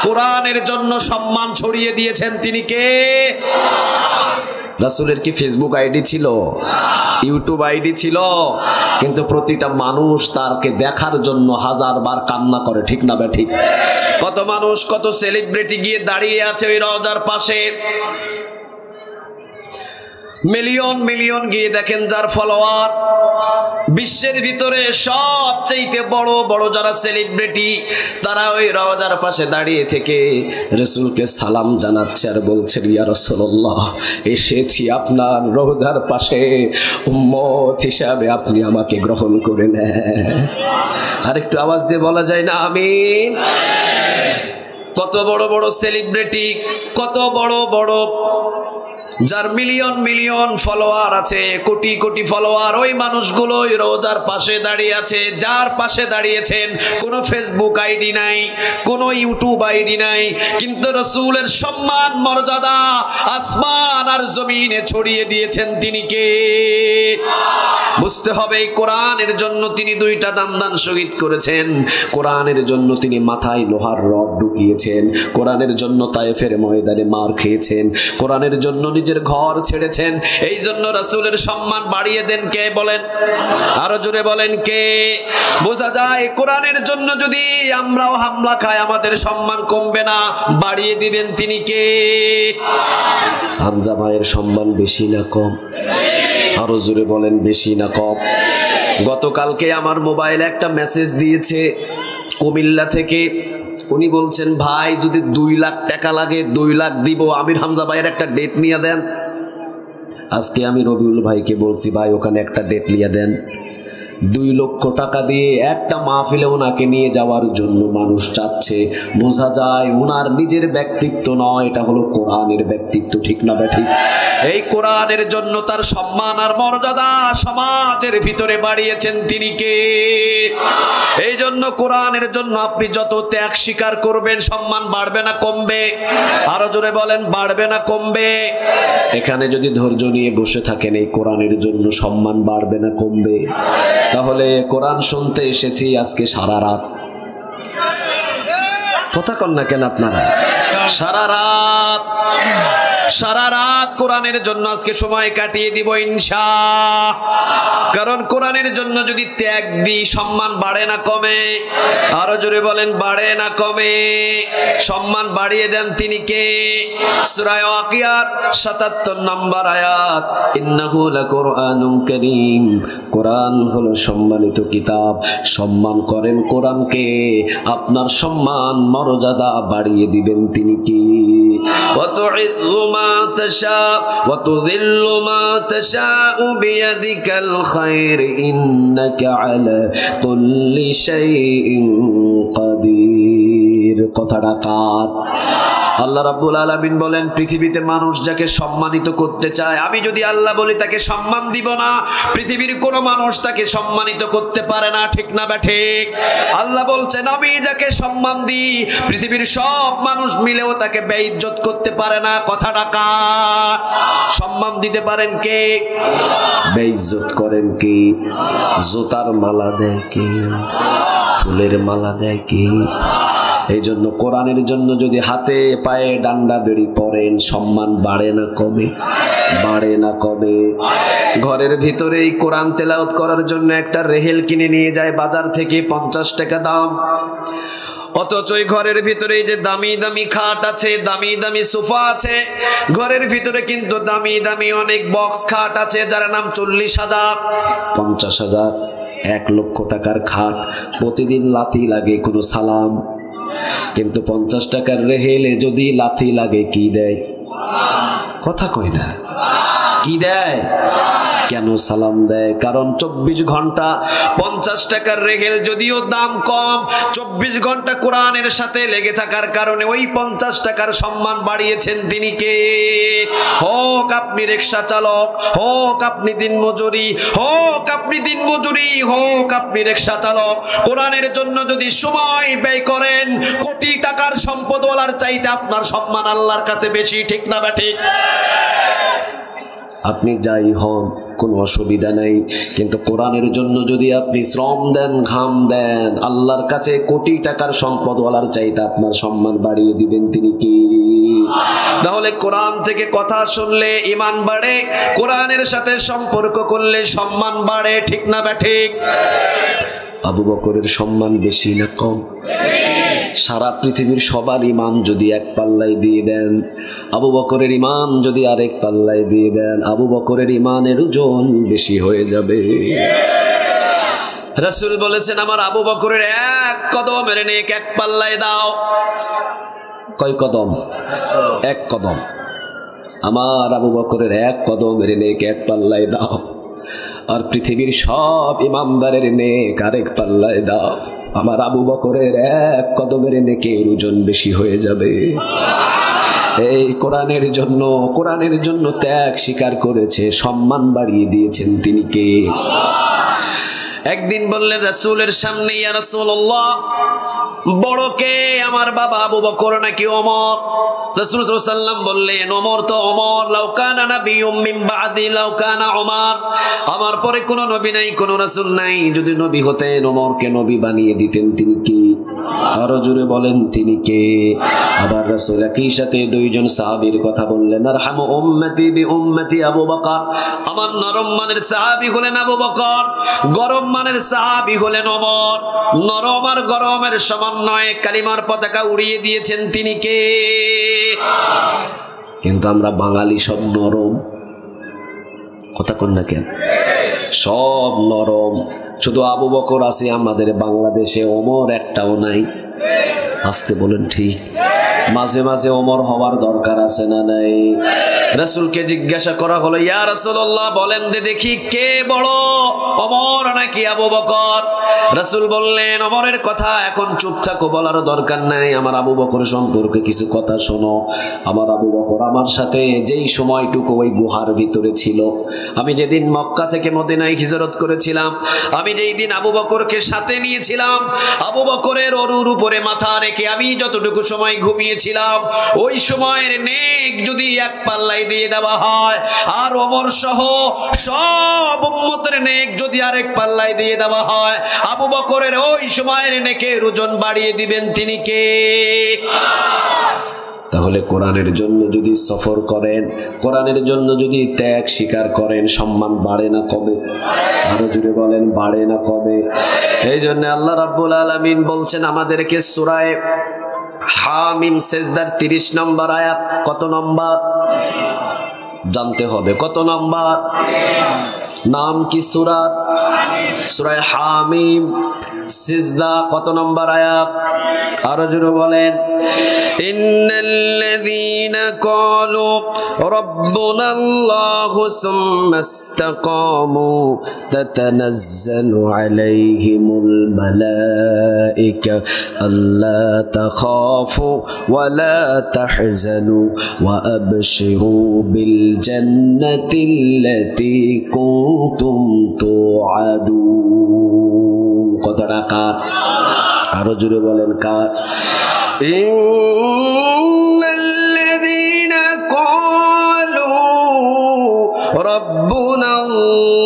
কোরআনের জন্য সম্মান ছড়িয়ে দিয়েছেন তিনি কে? রাসূলের কি ফেসবুক আইডি ছিল? ইউটিউব আইডি ছিল? কিন্তু প্রতিটা মানুষ তারকে দেখার জন্য হাজারবার কান্না করে। ঠিক না ঠিক? কত মানুষ, কত সেলিব্রিটি গিয়ে দাঁড়িয়ে আছে ওই রওজার পাশে, মিলিয়ন মিলিয়ন গিয়ে দেখেন যার ফলোয়ার। বিশ্বের ভিতরে সবচেয়ে বড় বড় যারা সেলিব্রিটি তারা ওই রওজার পাশে দাঁড়িয়ে থেকে রাসূলকে সালাম জানাচ্ছে আর বলছে ইয়া রাসূলুল্লাহ এসেছি আপনার রওজার পাশে, উম্মত হিসাবে আপনি আমাকে গ্রহণ করে নেন। আর একটু আওয়াজ দিয়ে বলা যায় না আমিন? কত বড় বড় সেলিব্রিটি, কত বড় বড় যার মিলিয়ন মিলিয়ন ফলোয়ার আছে, কোটি কোটি ফলোয়ার, ওই মানুষগুলো রোজার পাশে দাঁড়িয়ে আছে। যার পাশে দাঁড়িয়েছেন কোনো ফেসবুক আইডি নাই, কোনো ইউটিউব আইডি নাই, কিন্তু রাসূলের সম্মান মর্যাদা আসমান আর জমিনে ছড়িয়ে দিয়েছেন তিনি কে? বুঝতে হবে কোরআনের জন্য তিনি দুইটা দান শহীদ করেছেন, কোরআনের জন্য তিনি মাথায় লোহার রড ঢুকিয়েছেন, কোরআনের জন্য তায়েফের ময়দানে মার খেয়েছেন, কোরআনের জন্য নিজের ঘর ছেড়েছেন। এই জন্য রাসূলের সম্মান বাড়িয়ে দেন কে? বলেন, আরো জোরে বলেন কে? বোঝা যায় কোরআনের জন্য যদি আমরাও হামলা খাই আমাদের সম্মান কমবে না, বাড়িয়ে দিবেন তিনি কে? হামজা ভাইয়ের সম্মান বেশি না কম? আরো জোরে বলেন বেশি না কম? গতকালকে আমার মোবাইলে একটা মেসেজ দিয়েছে কুমিল্লা থেকে। উনি বলছেন ভাই যদি 2 লাখ টাকা লাগে 2 লাখ দিব, আমির হামজা ভাইয়ের একটা ডেট নিয়ে দেন। আজকে আমি রবিউল ভাইকে বলছি ভাই ওখানে একটা ডেট নিয়ে দেন। 2 লক্ষ টাকা দিয়ে একটা মাহফিলে ওনাকে নিয়ে যাওয়ার জন্য মানুষ চাচ্ছে। বোঝা যায় ওনার নিজের ব্যক্তিত্ব নয়, এটা হলো কোরআনের ব্যক্তিত্ব, ঠিক না ঠিক? এই কোরআনের জন্য তার সম্মান আর মর্যাদা সমাজের ভিতরে বাড়িয়েছেন তিনি কে? এই জন্য কোরআনের জন্য আপনি যত ত্যাগ স্বীকার করবেন সম্মান বাড়বে না কমবে? আরো জোরে বলেন বাড়বে না কমবে? এখানে যদি ধৈর্য নিয়ে বসে থাকেন এই কোরআনের জন্য সম্মান বাড়বে না কমবে? তাহলে কোরআন শুনতে এসেছি আজকে সারা রাত। কথা কন না কেন আপনারা? সারা রাত কোরআনের জন্য আজকে সময় কাটিয়ে দিব ইনশাআল্লাহ। কারণ কোরআনের জন্য যদি ত্যাগ দিই সম্মান বাড়ে না কমে? আরো জোরে বলেন বাড়ে না কমে? সম্মান বাড়িয়ে দেন তিনি কে? সূরা ওয়াকিয়ার ৭৭ নম্বর আয়াত, ইন্নাহু লাকুরআনুন কারীম, কোরআন হলো সম্মানিত কিতাব। সম্মান করেন কোরআনকে, আপনার সম্মান মর্যাদা বাড়িয়ে দিবেন তিনি কি? ওয়াতুইজ্জু মা তাশা ওয়া তুযিল্লু মা তাশাউ বিয়াদিকাল খায়র ইন্নাকা আলা কুল্লি শাইইন কাদির। কথাটা কার? আল্লাহ রাব্বুল আলামিন বলেন পৃথিবীতে মানুষ যাকে সম্মানিত করতে চায়, আমি যদি আল্লাহ বলি তাকে সম্মান দিব না, পৃথিবীর কোন মানুষ তাকে সম্মানিত করতে পারে না, ঠিক না ঠিক? আল্লাহ বলছেন আমি যাকে সম্মান দিই পৃথিবীর সব মানুষ মিলেও তাকে বেইজ্জত করতে পারে না। কথাটা কার? সম্মান দিতে পারেন কে? বেইজ্জত করেন কে? জুতার মালা দেয় কে? ফুলের মালা দেয় কে? এই জন্য কোরআনের জন্য যদি হাতে পায়ে ডান্ডা বেড়ি পড়েন সম্মান বাড়ে না কমে? বাড়ে না কমে? ঘরের ভিতরেই কোরআন তেলাওয়াত করার জন্য একটা রেহেল কিনে নিয়ে যায় বাজার থেকে, 50 টাকা দাম। অথচ ঘরের ভিতরে যে দামি দামি খাট আছে, দামি দামি সোফা আছে, ঘরের ভিতরে কিন্তু দামি দামি অনেক বক্স খাট আছে যার নাম 40,000, 50,000, 1 লক্ষ টাকার খাট। প্রতিদিন লাথি লাগে কোনো সালাম, কিন্তু 50 টাকার রেহেলে যদি লাথি লাগে কি দেয়? কথা কই না? কি দেয়? কেন সালাম দেয়? কারণ 24 ঘন্টা 50 টাকার রেহেল যদিও দাম কম, 24 ঘন্টা কোরআনের সাথে লেগে থাকার কারণে ওই 50 টাকার সম্মান বাড়িয়েছেন তিনি কে? হোক আপনি রিকশা চালক, হোক আপনি দিনমজুরি, হোক আপনি দিনমজুরি, হোক আপনি রিকশা চালক, কোরআনের জন্য যদি সময় ব্যয় করেন কোটি টাকার সম্পদওয়ালার চাইতে আপনার সম্মান আল্লাহর কাছে বেশি, ঠিক না ঠিক? আপনি যাই হন কোনো অসুবিধা নাই, কিন্তু কোরআনের জন্য যদি আপনি শ্রম দেন, ঘাম দেন, আল্লাহর কাছে কোটি টাকার সম্পদওয়ালার চাইতে আপনার সম্মান বাড়িয়ে দিবেন তিনি কি? তাহলে কোরআন থেকে কথা শুনলে ঈমান বাড়ে, কোরআনের সাথে সম্পর্ক করলে সম্মান বাড়ে, ঠিক না ঠিক? আবু বকরের সম্মান বেশি না কম? সারা পৃথিবীর সবার ঈমান যদি এক পাল্লায় দিয়ে দেন, আবু বকরের ঈমান যদি আরেক পাল্লায় দিয়ে দেন, আবু বকরের ঈমানের ওজন বেশি হয়ে যাবে। রাসূল বলেছেন আমার আবু বকরের 1 কদমের নেক এক পাল্লায় দাও। কয় কদম? 1 কদম। আমার আবু বকরের 1 কদমের নেক এক পাল্লায় দাও, আর পৃথিবীর সব ইমানদারের নেক আরেক পাল্লায় দাও। আমার আবু বকরের 1 কদমের নেকের ওজন বেশি হয়ে যাবে। এই কোরআনের জন্য ত্যাগ স্বীকার করেছে, সম্মান বাড়িয়ে দিয়েছেন তিনি কে? একদিন বললেন রাসূলের সামনে, ইয়া রাসূলুল্লাহ বড় কে, আমার বাবা আবু বকর নাকি ওমর? রাসূল সাল্লাল্লাহু আলাইহি ওয়াসাল্লাম বললেন ওমর তো ওমর, লাউ কানা নাবিয়্যুম মিন বা'দি লাউ কানা ওমর, আমার পরে কোনো নবী নাই, কোনো রাসূল নাই, যদি নবী হতেন ওমরকে নবী বানিয়ে দিতেন তিনি কে? আরো জোরে বলেন তিনি কে? আবার রাসূল একই সাথে 2 জন সাহাবীর কথা বললেন, আরহামু উম্মতি বি উম্মতি আবু বকর, আমার নরম মানের সাহাবী হলেন আবু বকর, গরম মানের সাহাবী হলেন ওমর। নরম আর গরমের সমন্বয়ে কালিমার পতাকা উড়িয়ে দিয়েছেন তিনি কে? কিন্তু আমরা বাঙালি সব নরম, কথা কোন না কেন? সব নরম, শুধু আবু বকর আছে আমাদের বাংলাদেশে, ওমর একটাও নাই। আসতে বলেন ঠিক। মাঝে মাঝে ওমর হওয়ার দরকার আছে না নাই? রাসূলকে জিজ্ঞাসা করা হলো, ইয়া রাসূলুল্লাহ বলেন দেখি কে বড়, ওমর নাকি আবু বকর? রাসূল বললেন, ওমরের কথা এখন চুপ থাকো, বলার দরকার নাই। আমার আবু বকর সম্পর্কে কিছু কথা শোনো। আমার আবু বকর আমার সাথে যেই সময়টুকু ওই গুহার ভিতরে ছিল, আমি যেদিন মক্কা থেকে মদিনায় হিজরত করেছিলাম, আমি যেই দিন আবু বকরকে সাথে নিয়েছিলাম, আবু বকরের অরুর উপরে মাথা রেখে আমি যতটুকু সময় ঘুমিয়েছিলাম, ওই সময়ের নেক যদি এক পাল্লায় দিয়ে দেওয়া হয়, আর ওমর সহ সব উম্মতের নেক যদি আরেক পাল্লায় দিয়ে দেওয়া হয়, আবু বকরের ওই সময়ের নেকের ওজন বাড়িয়ে দিবেন তিনি কে? তাহলে কোরআনের জন্য যদি সফর করেন, কোরআনের জন্য যদি ত্যাগ স্বীকার করেন, সম্মান বাড়ে না কবে? আরো জুড়ে বলেন, বাড়ে না কবে? এই জন্য আল্লাহ রাব্বুল আলামিন বলছেন আমাদেরকে সূরা হামিম সেজদার 30 নম্বর আয়াত, কত নম্বর জানতে হবে? কত নম্বর? নাম কি সূরা? সূরা হামিম সিজদা কত নম্বর আয়াত? আরো জোরে বলেন, ইন্নাল্লাযীনা ক্বালু রাব্বুনাল্লাহু সুম্মা ইসতাকামু তাতানাজ্জালু আলাইহিমুল মালায়েকা আল্লা তাখাফু ওয়া লা তাহজানু ওয়া আবশিরু বিল জান্নাতিল্লাতী কুনতুম তুআদুন। কত টাকা? আরো জোরে বলেন, কার? ইন্নাল্লাযীনা ক্বালু রাব্বুনাল্লাহ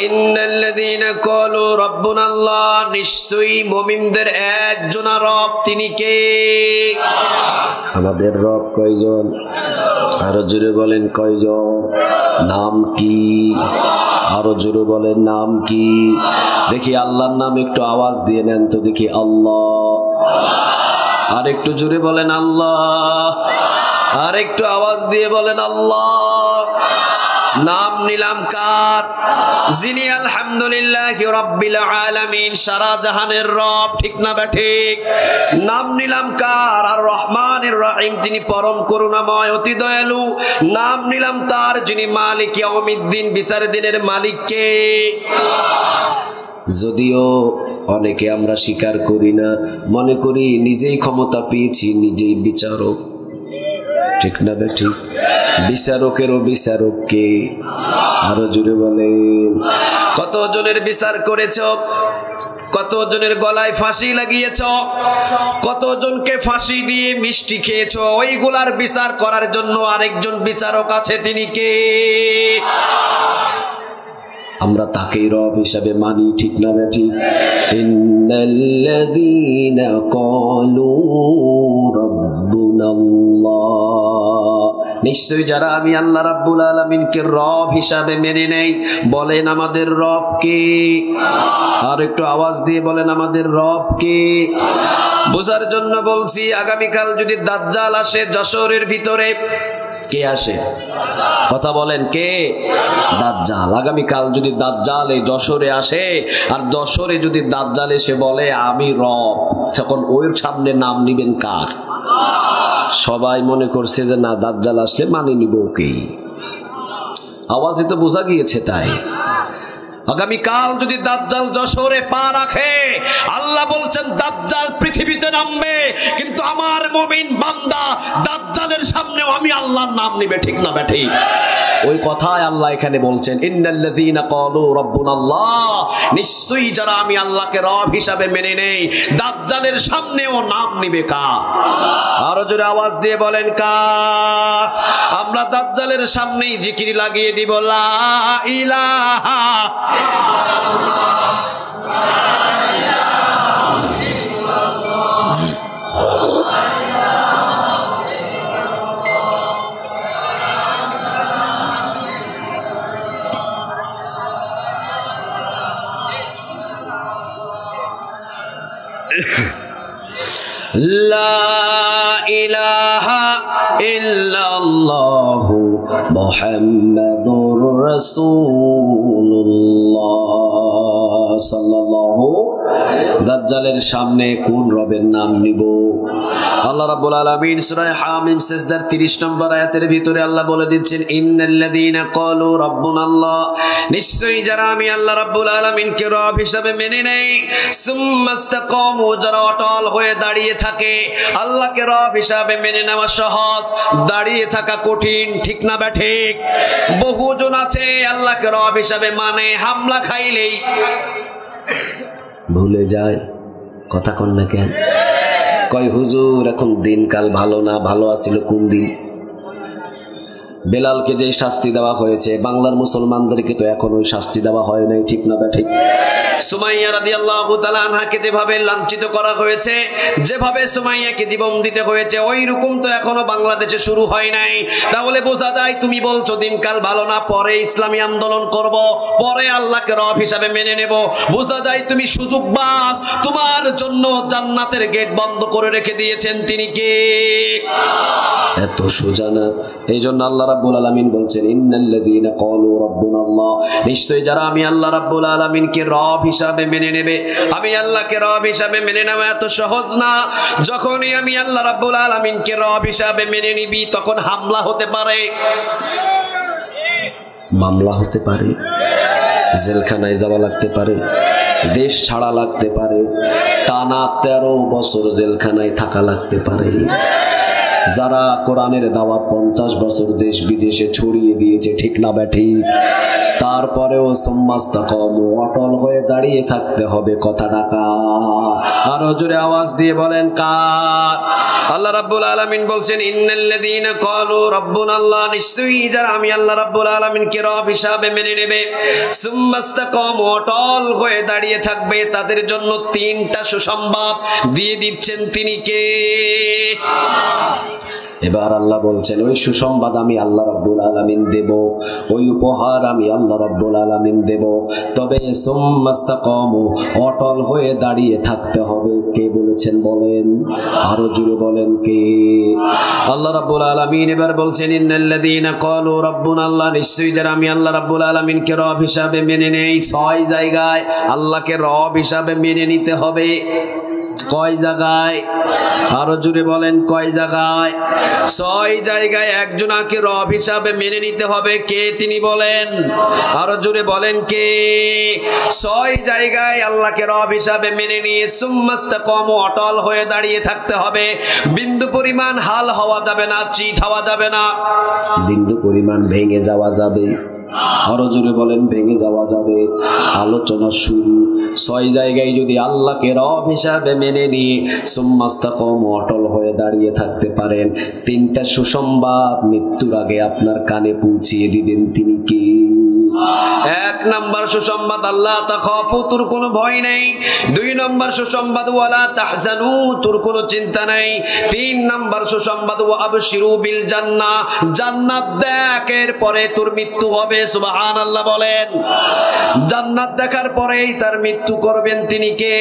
ইন্নাল্লাযীনা ক্বালু রাব্বুনাল্লাহ, নিশ্চয়ই মুমিনদের একজন রব, তিনি কে? আমাদের রব কয়জন? আরো জোরে বলেন, কয়জন? নাম কি? আরো জোরে বলেন, নাম কি? দেখি আল্লাহর নাম একটু আওয়াজ দিয়ে নেন তো দেখি। আল্লাহ। আর একটু জোরে বলেন আল্লাহ। আর একটু আওয়াজ দিয়ে বলেন আল্লাহ। নাম নিলাম কার? যিনি আলহামদুলিল্লাহি রাব্বিল আলামিন, সারা জাহানের রব, ঠিক না ঠিক? নাম নিলাম কার? আর রহমানির রহিম, তিনি পরম করুণাময়, অতি দয়ালু। নাম নিলাম তার যিনি মালিক ইয়াউমিদ্দিন, বিচার দিনের মালিক কে? যদিও অনেকে আমরা স্বীকার করি না, মনে করি নিজেই ক্ষমতা পেয়েছি, নিজেই বিচারক, ঠিক না ঠিক? বিচারকেরও বিচারক কে? আরো জুড়ে বলেন, কত জনের বিচার করেছ? কত জনের গলায় ফাঁসি লাগিয়েছ? কত জনকে ফাঁসি দিয়ে মিষ্টি খেয়েছ? ওইগুলার বিচার করার জন্য আরেকজন বিচারক আছে, তিনি কে? আমরা তাকেই রব হিসাবে মানি, ঠিক না ঠিক? ইন্নাল্লাযীনা ক্বালু রাব্বুনাল্লাহ, নিশ্চয়ই যারা আমি আল্লাহ রাব্বুল আলামিনকে রব হিসাবে মেনে নেই, বলেন আমাদের রব কে? আর একটু আওয়াজ দিয়ে বলেন, আমাদের রব কে? বোঝার জন্য বলছি, আগামীকাল যদি দাজ্জাল আসে যশোরের ভিতরে, কে আসে? কথা বলেন, কে? দাজ্জাল। আগামীকাল যদি দাজ্জাল এই যশোরে আসে, আর যশোরে যদি দাজ্জাল এসে বলে আমি রব, তখন ওর সামনে নাম নিবেন কার? সবাই মনে করছে যে না, দাজ্জাল আসলে মানে নিব ওকে। আওয়াজে তো বোঝা গিয়েছে। তাই আগামীকাল যদি দাজ্জাল যশোরে পা রাখে, আল্লাহ বলছেন দাজ্জাল পৃথিবীতে নামবে, কিন্তু আমার মুমিন বান্দা দাজ্জালের সামনেও আমি আল্লাহর নাম নিবে, ঠিক না ঠিক? ওই কথাই আল্লাহ এখানে বলছেন, ইন্নাল্লাযীনা ক্বালু রাব্বুনাল্লাহ, নিশ্চয়ই যারা আমি আল্লাহকে রব হিসাবে মেনে নেই, দাজ্জালের সামনেও নাম নিবে কার? আরো জোরে আওয়াজ দিয়ে বলেন কার? আমরা দাজ্জালের সামনেই জিকির লাগিয়ে দিব, লা ইলাহা লা ইলাহা ইল্লাল্লাহু মুহাম্মাদুর রাসূলুল্লাহ সাল্লাল্লাহু। দাজ্জালের সামনে কোন রবের নাম নিব? আল্লাহ রাব্বুল আলামিন সূরা হামিম সিজদার 30 নম্বর আয়াতের ভিতরে আল্লাহ বলে দিচ্ছেন, ইন্নাল্লাযীনা ক্বালু রাব্বুনাল্লাহ, নিশ্চয়ই যারা আমি আল্লাহ রাব্বুল আলামিনকে রব হিসেবে মেনে নেয়, সুম্মাস্তাকামু, যারা অটল হয়ে দাঁড়িয়ে থাকে। আল্লাহকে রব হিসেবে মেনে নেওয়া সহজ, দাঁড়িয়ে থাকা কঠিন, ঠিক না বা ঠিক? বহুজন আছে আল্লাহকে রব হিসেবে মানে, হামলা খাইলেই ভুলে যায়। কথা কন না কেন? কয় হুজুর এখন দিনকাল ভালো না, ভালো আছিল কোন দিন? বেলালকে যে শাস্তি দেওয়া হয়েছে, বাংলার মুসলমানদেরকে তো এখন ওই শাস্তি দেওয়া হয় নাই, ঠিক না বা ঠিক? সুমাইয়া রাদিয়াল্লাহু তাআলা আনহাকে যেভাবে লাঞ্ছিত করা হয়েছে, যেভাবে সুমাইয়াকে জীবন দিতে হয়েছে, ওই রকম তো এখনো বাংলাদেশে শুরু হয় নাই। তাহলে বোঝা যায় তুমি বলছো দিনকাল ভালো না, পরে ইসলামী আন্দোলন করব, পরে আল্লাহকে রব হিসাবে মেনে নেব। বোঝা যায় তুমি সুযোগবাজ, তোমার জন্য জান্নাতের গেট বন্ধ করে রেখে দিয়েছেন তিনি কে? এত সোজা না। এই জন্য আল্লাহ রাব্বুল আলামিন বলছেন, ইন্নাল্লাযীনা ক্বালু রাব্বুনাল্লাহ, নিশ্চয়ই যারা আমি আল্লাহ রাব্বুল আলামিনকে রব হিসাবে মেনে নেবে। আমি আল্লাহকে রব হিসাবে মেনে নেওয়া এত সহজ না। যখনই আমি আল্লাহ রাব্বুল আলামিনকে রব হিসাবে মেনে নিবি, তখন হামলা হতে পারে, মামলা হতে পারে, জেলখানায় যাওয়া লাগতে পারে, দেশ ছাড়া লাগতে পারে, টানা 13 বছর জেলখানায় থাকা লাগতে পারে। যারা কোরআনের দাওয়াত 50 বছর দেশ বিদেশে ছড়িয়ে দিয়েছে, ঠিক না ব্যাঠি? তারপরেও সুম্মাস্তাকামু, অটল হয়ে দাঁড়িয়ে থাকতে হবে। কথা ডাকা আরো জোরে আওয়াজ দিয়ে বলেন কার? আল্লাহ রাব্বুল আলামিন বলছেন, ইন্নাল্লাযীনা ক্বালু রাব্বুনাল্লাহ, নিশ্চয়ই যারা আমি আল্লাহ রাব্বুল আলামিনকে রব হিসাবে মেনে নেবে, সুম্মাস্তাকামু, অটল হয়ে দাঁড়িয়ে থাকবে, তাদের জন্য 3টা সুসংবাদ দিয়ে দিচ্ছেন তিনি কে? এবার আল্লাহ বলছেন, ওই সুসংবাদ আমি আল্লাহ রাব্বুল আলামিন দেব, ওই উপহার আমি আল্লাহ রাব্বুল আলামিন দেব। তবে সুম্মাস্তাকামু, অটল হয়ে দাঁড়িয়ে থাকতে হবে। কে বলেছেন বলেন? আরো জোরে বলেন কে? আল্লাহ রাব্বুল আলামিন এবার বলছেন, ইন্নাল্লাযীনা ক্বালু রাব্বুনাল্লাহ, নিশ্চয়ই যারা আমি আল্লাহ রাব্বুল আলামিনকে রব হিসাবে মেনে নেই। 6 জায়গায় আল্লাহকে রব হিসাবে মেনে নিতে হবে। কয় জায়গায়? আরো জোরে বলেন কয় জায়গায়? 6 জায়গায় একজনকে রব হিসাবে মেনে নিতে হবে। কে তিনি বলেন? আরো জোরে বলেন কে? 6 জায়গায় আল্লাহকে রব হিসাবে মেনে নিয়ে সুম্মাস্তাকামু, অটল হয়ে দাঁড়িয়ে থাকতে হবে। বিন্দু পরিমাণ হাল হওয়া যাবে না, চিত হওয়া যাবে না, বিন্দু পরিমাণ ভেঙে যাওয়া যাবে। আরো জোরে বলেন ভেঙে যাওয়া যাবে। আলোচনা শুরু। 6 জায়গায় যদি আল্লাহকে রব হিসাবে মেনে নিয়ে সুম্মাস্তাকামু, অটল হয়ে দাঁড়িয়ে থাকতে পারেন, 3টা সুসংবাদ মৃত্যুর আগে আপনার কানে পৌঁছিয়ে দিবেন তিনি কে? 1 নম্বর সুসংবাদ, আল্লাহ তাখাফু, তোর কোনো ভয় নেই। 2 নম্বর সুসংবাদ, ওয়ালা তাহজানু, তোর কোনো চিন্তা নেই। 3 নম্বর সুসংবাদ, ওয়া আবশিরু বিল জান্নাহ, জান্নাত দেখ, এর পরে তোর মৃত্যু হবে। সুবহানাল্লাহ বলেন। জান্নাত দেখার পরেই তার মৃত্যু করবেন তিনি কে?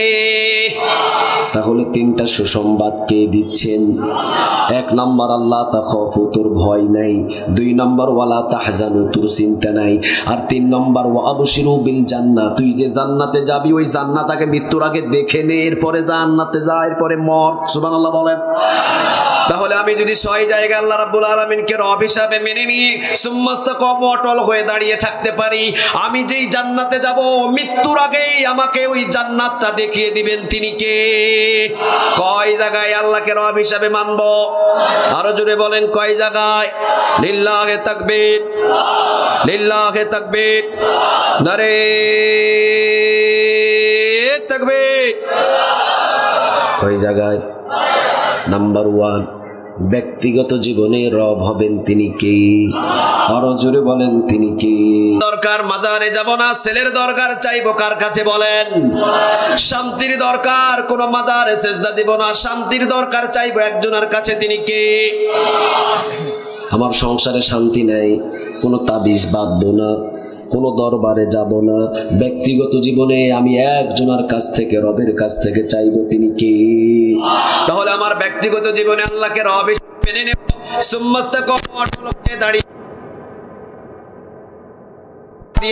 তাহলে 3টা সুসংবাদ কে দিচ্ছেন? 1 নম্বর, আল্লাহ তাখাফু, তোর ভয় নাই। 2 নম্বর, ওয়ালা তাহজানু, তোর চিন্তা নাই। আর 3 নম্বর, ওয়া আবশিরু বিল জান্নাহ, তুই যে জান্নাতে যাবি, ওই জান্নাত আগে মৃত্যুর আগে দেখে নে, এরপরে জান্নাতে যা, এরপরে মর। সুবহানাল্লাহ বলেন। তাহলে আমি যদি 6 জায়গায় আল্লাহ রাব্বুল আলামিনকে রব হিসাবে মেনে নিয়ে সুম্মাস্তাকামু, অটল হয়ে দাঁড়িয়ে থাকতে পারি, আমি যেই জান্নাতে যাব, মৃত্যুর আগেই আমাকে ওই জান্নাতটা দেখিয়ে দিবেন তিনি কে? কয় জায়গায় আল্লাহকে রব হিসাবে মানব? আরো জোরে বলেন কয় জায়গায়? লিল্লাহি তাকবীর, লিল্লাহি তাকবীর, নারে তাকবীর। কয় জায়গায়? নাম্বার 1, ব্যক্তিগত জীবনে রব হবেন তিনি কে? আরো জোরে বলেন তিনি কে? দরকার মাজারে যাব না, ছেলের দরকার চাইবো কার কাছে বলেন? শান্তির দরকার, কোন মাজারে সেজদা দিব না, শান্তির দরকার চাইবো একজনের কাছে, তিনি কে? আমার সংসারে শান্তি নাই, কোনো তাবিজ বাঁধবো না, কোনো দরবারে যাব না। ব্যক্তিগত জীবনে আমি একজনের কাছ থেকে, রবের কাছ থেকে চাইবো, তিনি কে? তাহলে আমার ব্যক্তিগত জীবনে আল্লাহকে রব হিসেবে মেনে নেব। সুম্মাস্তাকাম, অটল হয়ে দাঁড়িয়ে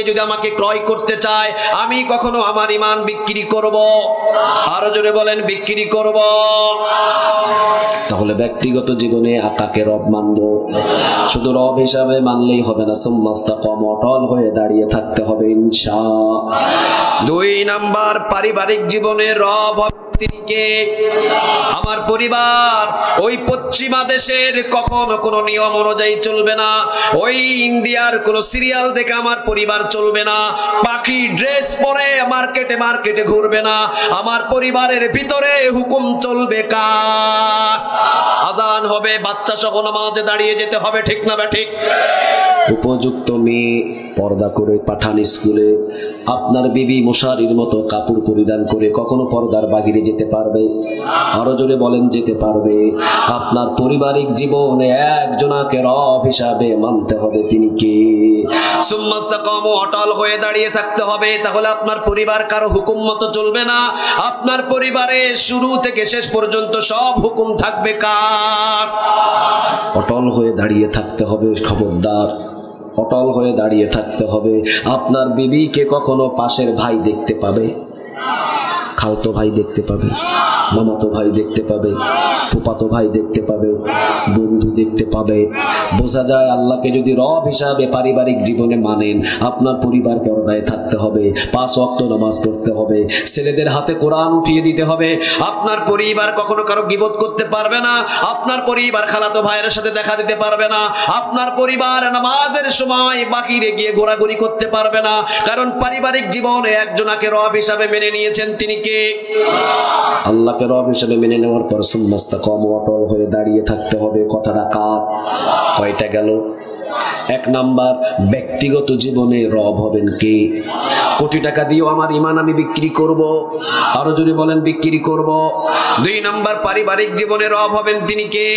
যদি আমাকে ক্রয় করতে চায়, আমি কখনো আমার ঈমান বিক্রি করব? আরো জোরে বলেন, বিক্রি করব? তাহলে ব্যক্তিগত জীবনে আকাকে রব মানব, শুধু রব হিসাবে মানলেই হবে না, সুম্মাস্তাকাম, অটল হয়ে দাঁড়িয়ে থাকতে হবে ইনশাআল্লাহ। 2 নাম্বার, পারিবারিক জীবনে রব তিনি কে? আমার পরিবার ওই পশ্চিমা দেশের কখনো কোনো নিয়ম অনুযায়ী চলবে না, ওই ইন্ডিয়ার কোন সিরিয়াল দেখে আমার পরিবার চলবে না, পাখি ড্রেস পরে মার্কেটে মার্কেটে ঘুরবে না। আমার পরিবারের ভিতরে হুকুম চলবে কার? আজান হবে, বাচ্চা সহ নামাজে দাঁড়িয়ে যেতে হবে, ঠিক না ঠিক? উপযুক্ত মেয়ে পর্দা করে পাঠান স্কুলে। আপনার বিবি মশারির মতো কাপড় পরিধান করে কখনো পর্দার বাহিরে যেতে পারবে? আরো জোরে বলেন, যেতে পারবে? আপনার পারিবারিক জীবনে একজনাকে রব হিসাবে মানতে হবে, তিনি কে? সুম্মাস্তাকাম, অটল হয়ে দাঁড়িয়ে থাকতে হবে। তাহলে আপনার পরিবার কারো হুকুম মতো চলবে না, আপনার পরিবারে শুরু থেকে শেষ পর্যন্ত সব হুকুম থাকবে কার? অটল হয়ে দাঁড়িয়ে থাকতে হবে, খবরদার, অটল হয়ে দাঁড়িয়ে থাকতে হবে। আপনার বিবিকে কখনো পাশের ভাই দেখতে পাবে? খালতো ভাই দেখতে পাবে, মামাতো ভাই দেখতে পাবে, ফুফাতো ভাই দেখতে পাবে, বন্ধু দেখতে পাবে। বোঝা যায় আল্লাহকে যদি রব হিসাবে পারিবারিক জীবনে মানেন, আপনার পরিবার পর্দায় থাকতে হবে, 5 ওয়াক্ত নামাজ পড়তে হবে, ছেলেদের হাতে কোরআন উঠিয়ে দিতে হবে। আপনার পরিবার কখনো কারো গীবত করতে পারবে না, আপনার পরিবার খালাতো ভাইয়ের সাথে দেখা দিতে পারবে না, আপনার পরিবার নামাজের সময় বাহিরে গিয়ে ঘোরাঘুরি করতে পারবে না। কারণ পারিবারিক জীবনে একজনাকে রব হিসাবে মেনে নিয়েছেন, তিনি কে? আল্লাহকে রব হিসেবে মেনে নেওয়ার পর সুম্মাস্তাকাম, অটল হয়ে দাঁড়িয়ে থাকতে হবে। কথাটা কার? কয়টা গেল? 1 নাম্বার, ব্যক্তিগত জীবনে রব হবেন কে? কোটি টাকা দিয়েও আমার ঈমান আমি বিক্রি করব? আরো জোরে বলেন, বিক্রি করব? 2 নাম্বার, পারিবারিক জীবনে রব হবেন, তিনি কে?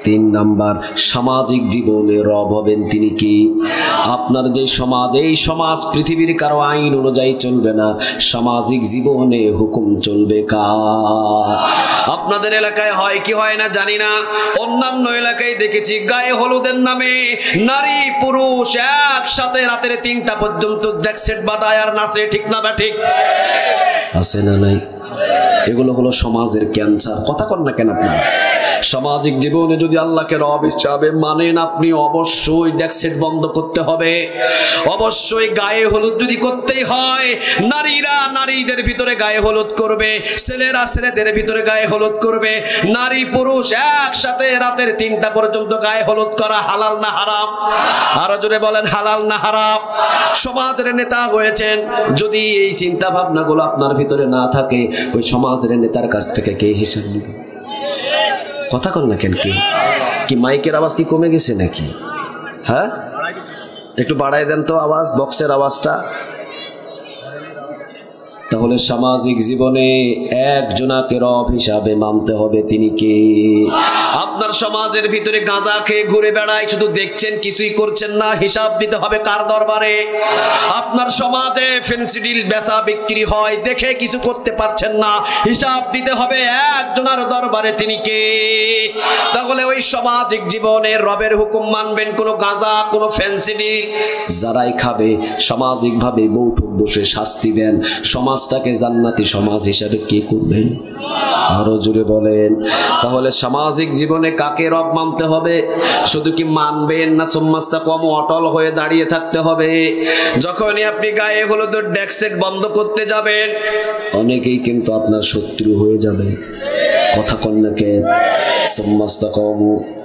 3 নাম্বার, সামাজিক জীবনে রব হবেন, তিনি কি? আপনার যে সমাজ, এই সমাজ পৃথিবীর কারো আইন অনুযায়ী চলবে না, সামাজিক জীবনে হুকুম চলবে কার? আপনাদের এলাকায় হয় কি হয় না জানি না, অন্যান্য এলাকায় দেখেছি গায়ে হলুদের নামে নারী পুরুষ একসাথে রাতের 3টা পর্যন্ত ডেক সেট বাটায় আর নাচে, ঠিক না ঠিক? আছে না নাই? এগুলো হলো সমাজের ক্যান্সার। কথা কন না কেন আপনারা? সামাজিক জীবনে যদি আল্লাহকে রব হিসাবে মানেন, আপনি অবশ্যই ডেক সেট বন্ধ করতে হবে। অবশ্যই গায়ে হলুদ যদি করতেই হয়, নারীরা নারীদের ভিতরে গায়ে হলুদ করবে, ছেলেরা ছেলেদের ভিতরে গায়ে হলুদ করবে। নারী পুরুষ একসাথে রাতের 3টা পর্যন্ত গায়ে হলুদ করা হালাল না হারাম? আরো জোরে বলেন, হালাল না হারাম? সমাজের নেতা হয়েছেন, যদি এই চিন্তা ভাবনাগুলো আপনার ভিতরে না থাকে, ওই সমাজের নেতার কাছ থেকে কে হিসাব নেবে? কথা কন না কেন? কি মাইকের আওয়াজ কি কমে গেছে নাকি? হ্যাঁ, একটু বাড়াই দেন তো আওয়াজ, বক্সের আওয়াজটা। তাহলে সামাজিক জীবনে একজনাকে রব হিসাবে মানতে হবে, তিনি কে? আপনার সমাজের ভিতরে গাঁজা খেয়ে ঘুরে বেড়ায়, শুধু দেখছেন, কিছুই করছেন না, হিসাব দিতে হবে কার দরবারে? আপনার সমাজে ফেন্সিডিল বেচা বিক্রি হয়, দেখে কিছু করতে পারছেন না, হিসাব দিতে হবে একজনের দরবারে, তিনি কে? তাহলে ওই সামাজিক জীবনে রবের হুকুম মানবেন, কোনো গাঁজা, কোনো ফেন্সিডিল যারাই খাবে সামাজিক ভাবে বৈঠক বসে শাস্তি দেন, সমাজটাকে জান্নাতি সমাজ হিসাবে কে করবেন? আরো জোরে বলেন। তাহলে সামাজিক জীবনে কাকে রব মানতে হবে? শুধু কি মানবেন না সুম্মাস্তাকাম, অটল হয়ে দাঁড়িয়ে থাকতে হবে? যখনই আপনি গায়ে হলুদের ডেক সেট বন্ধ করতে যাবেন, অনেকেই কিন্তু আপনার শত্রু হয়ে যাবে। কথা কন না কেন? সুম্মাস্তাকাম,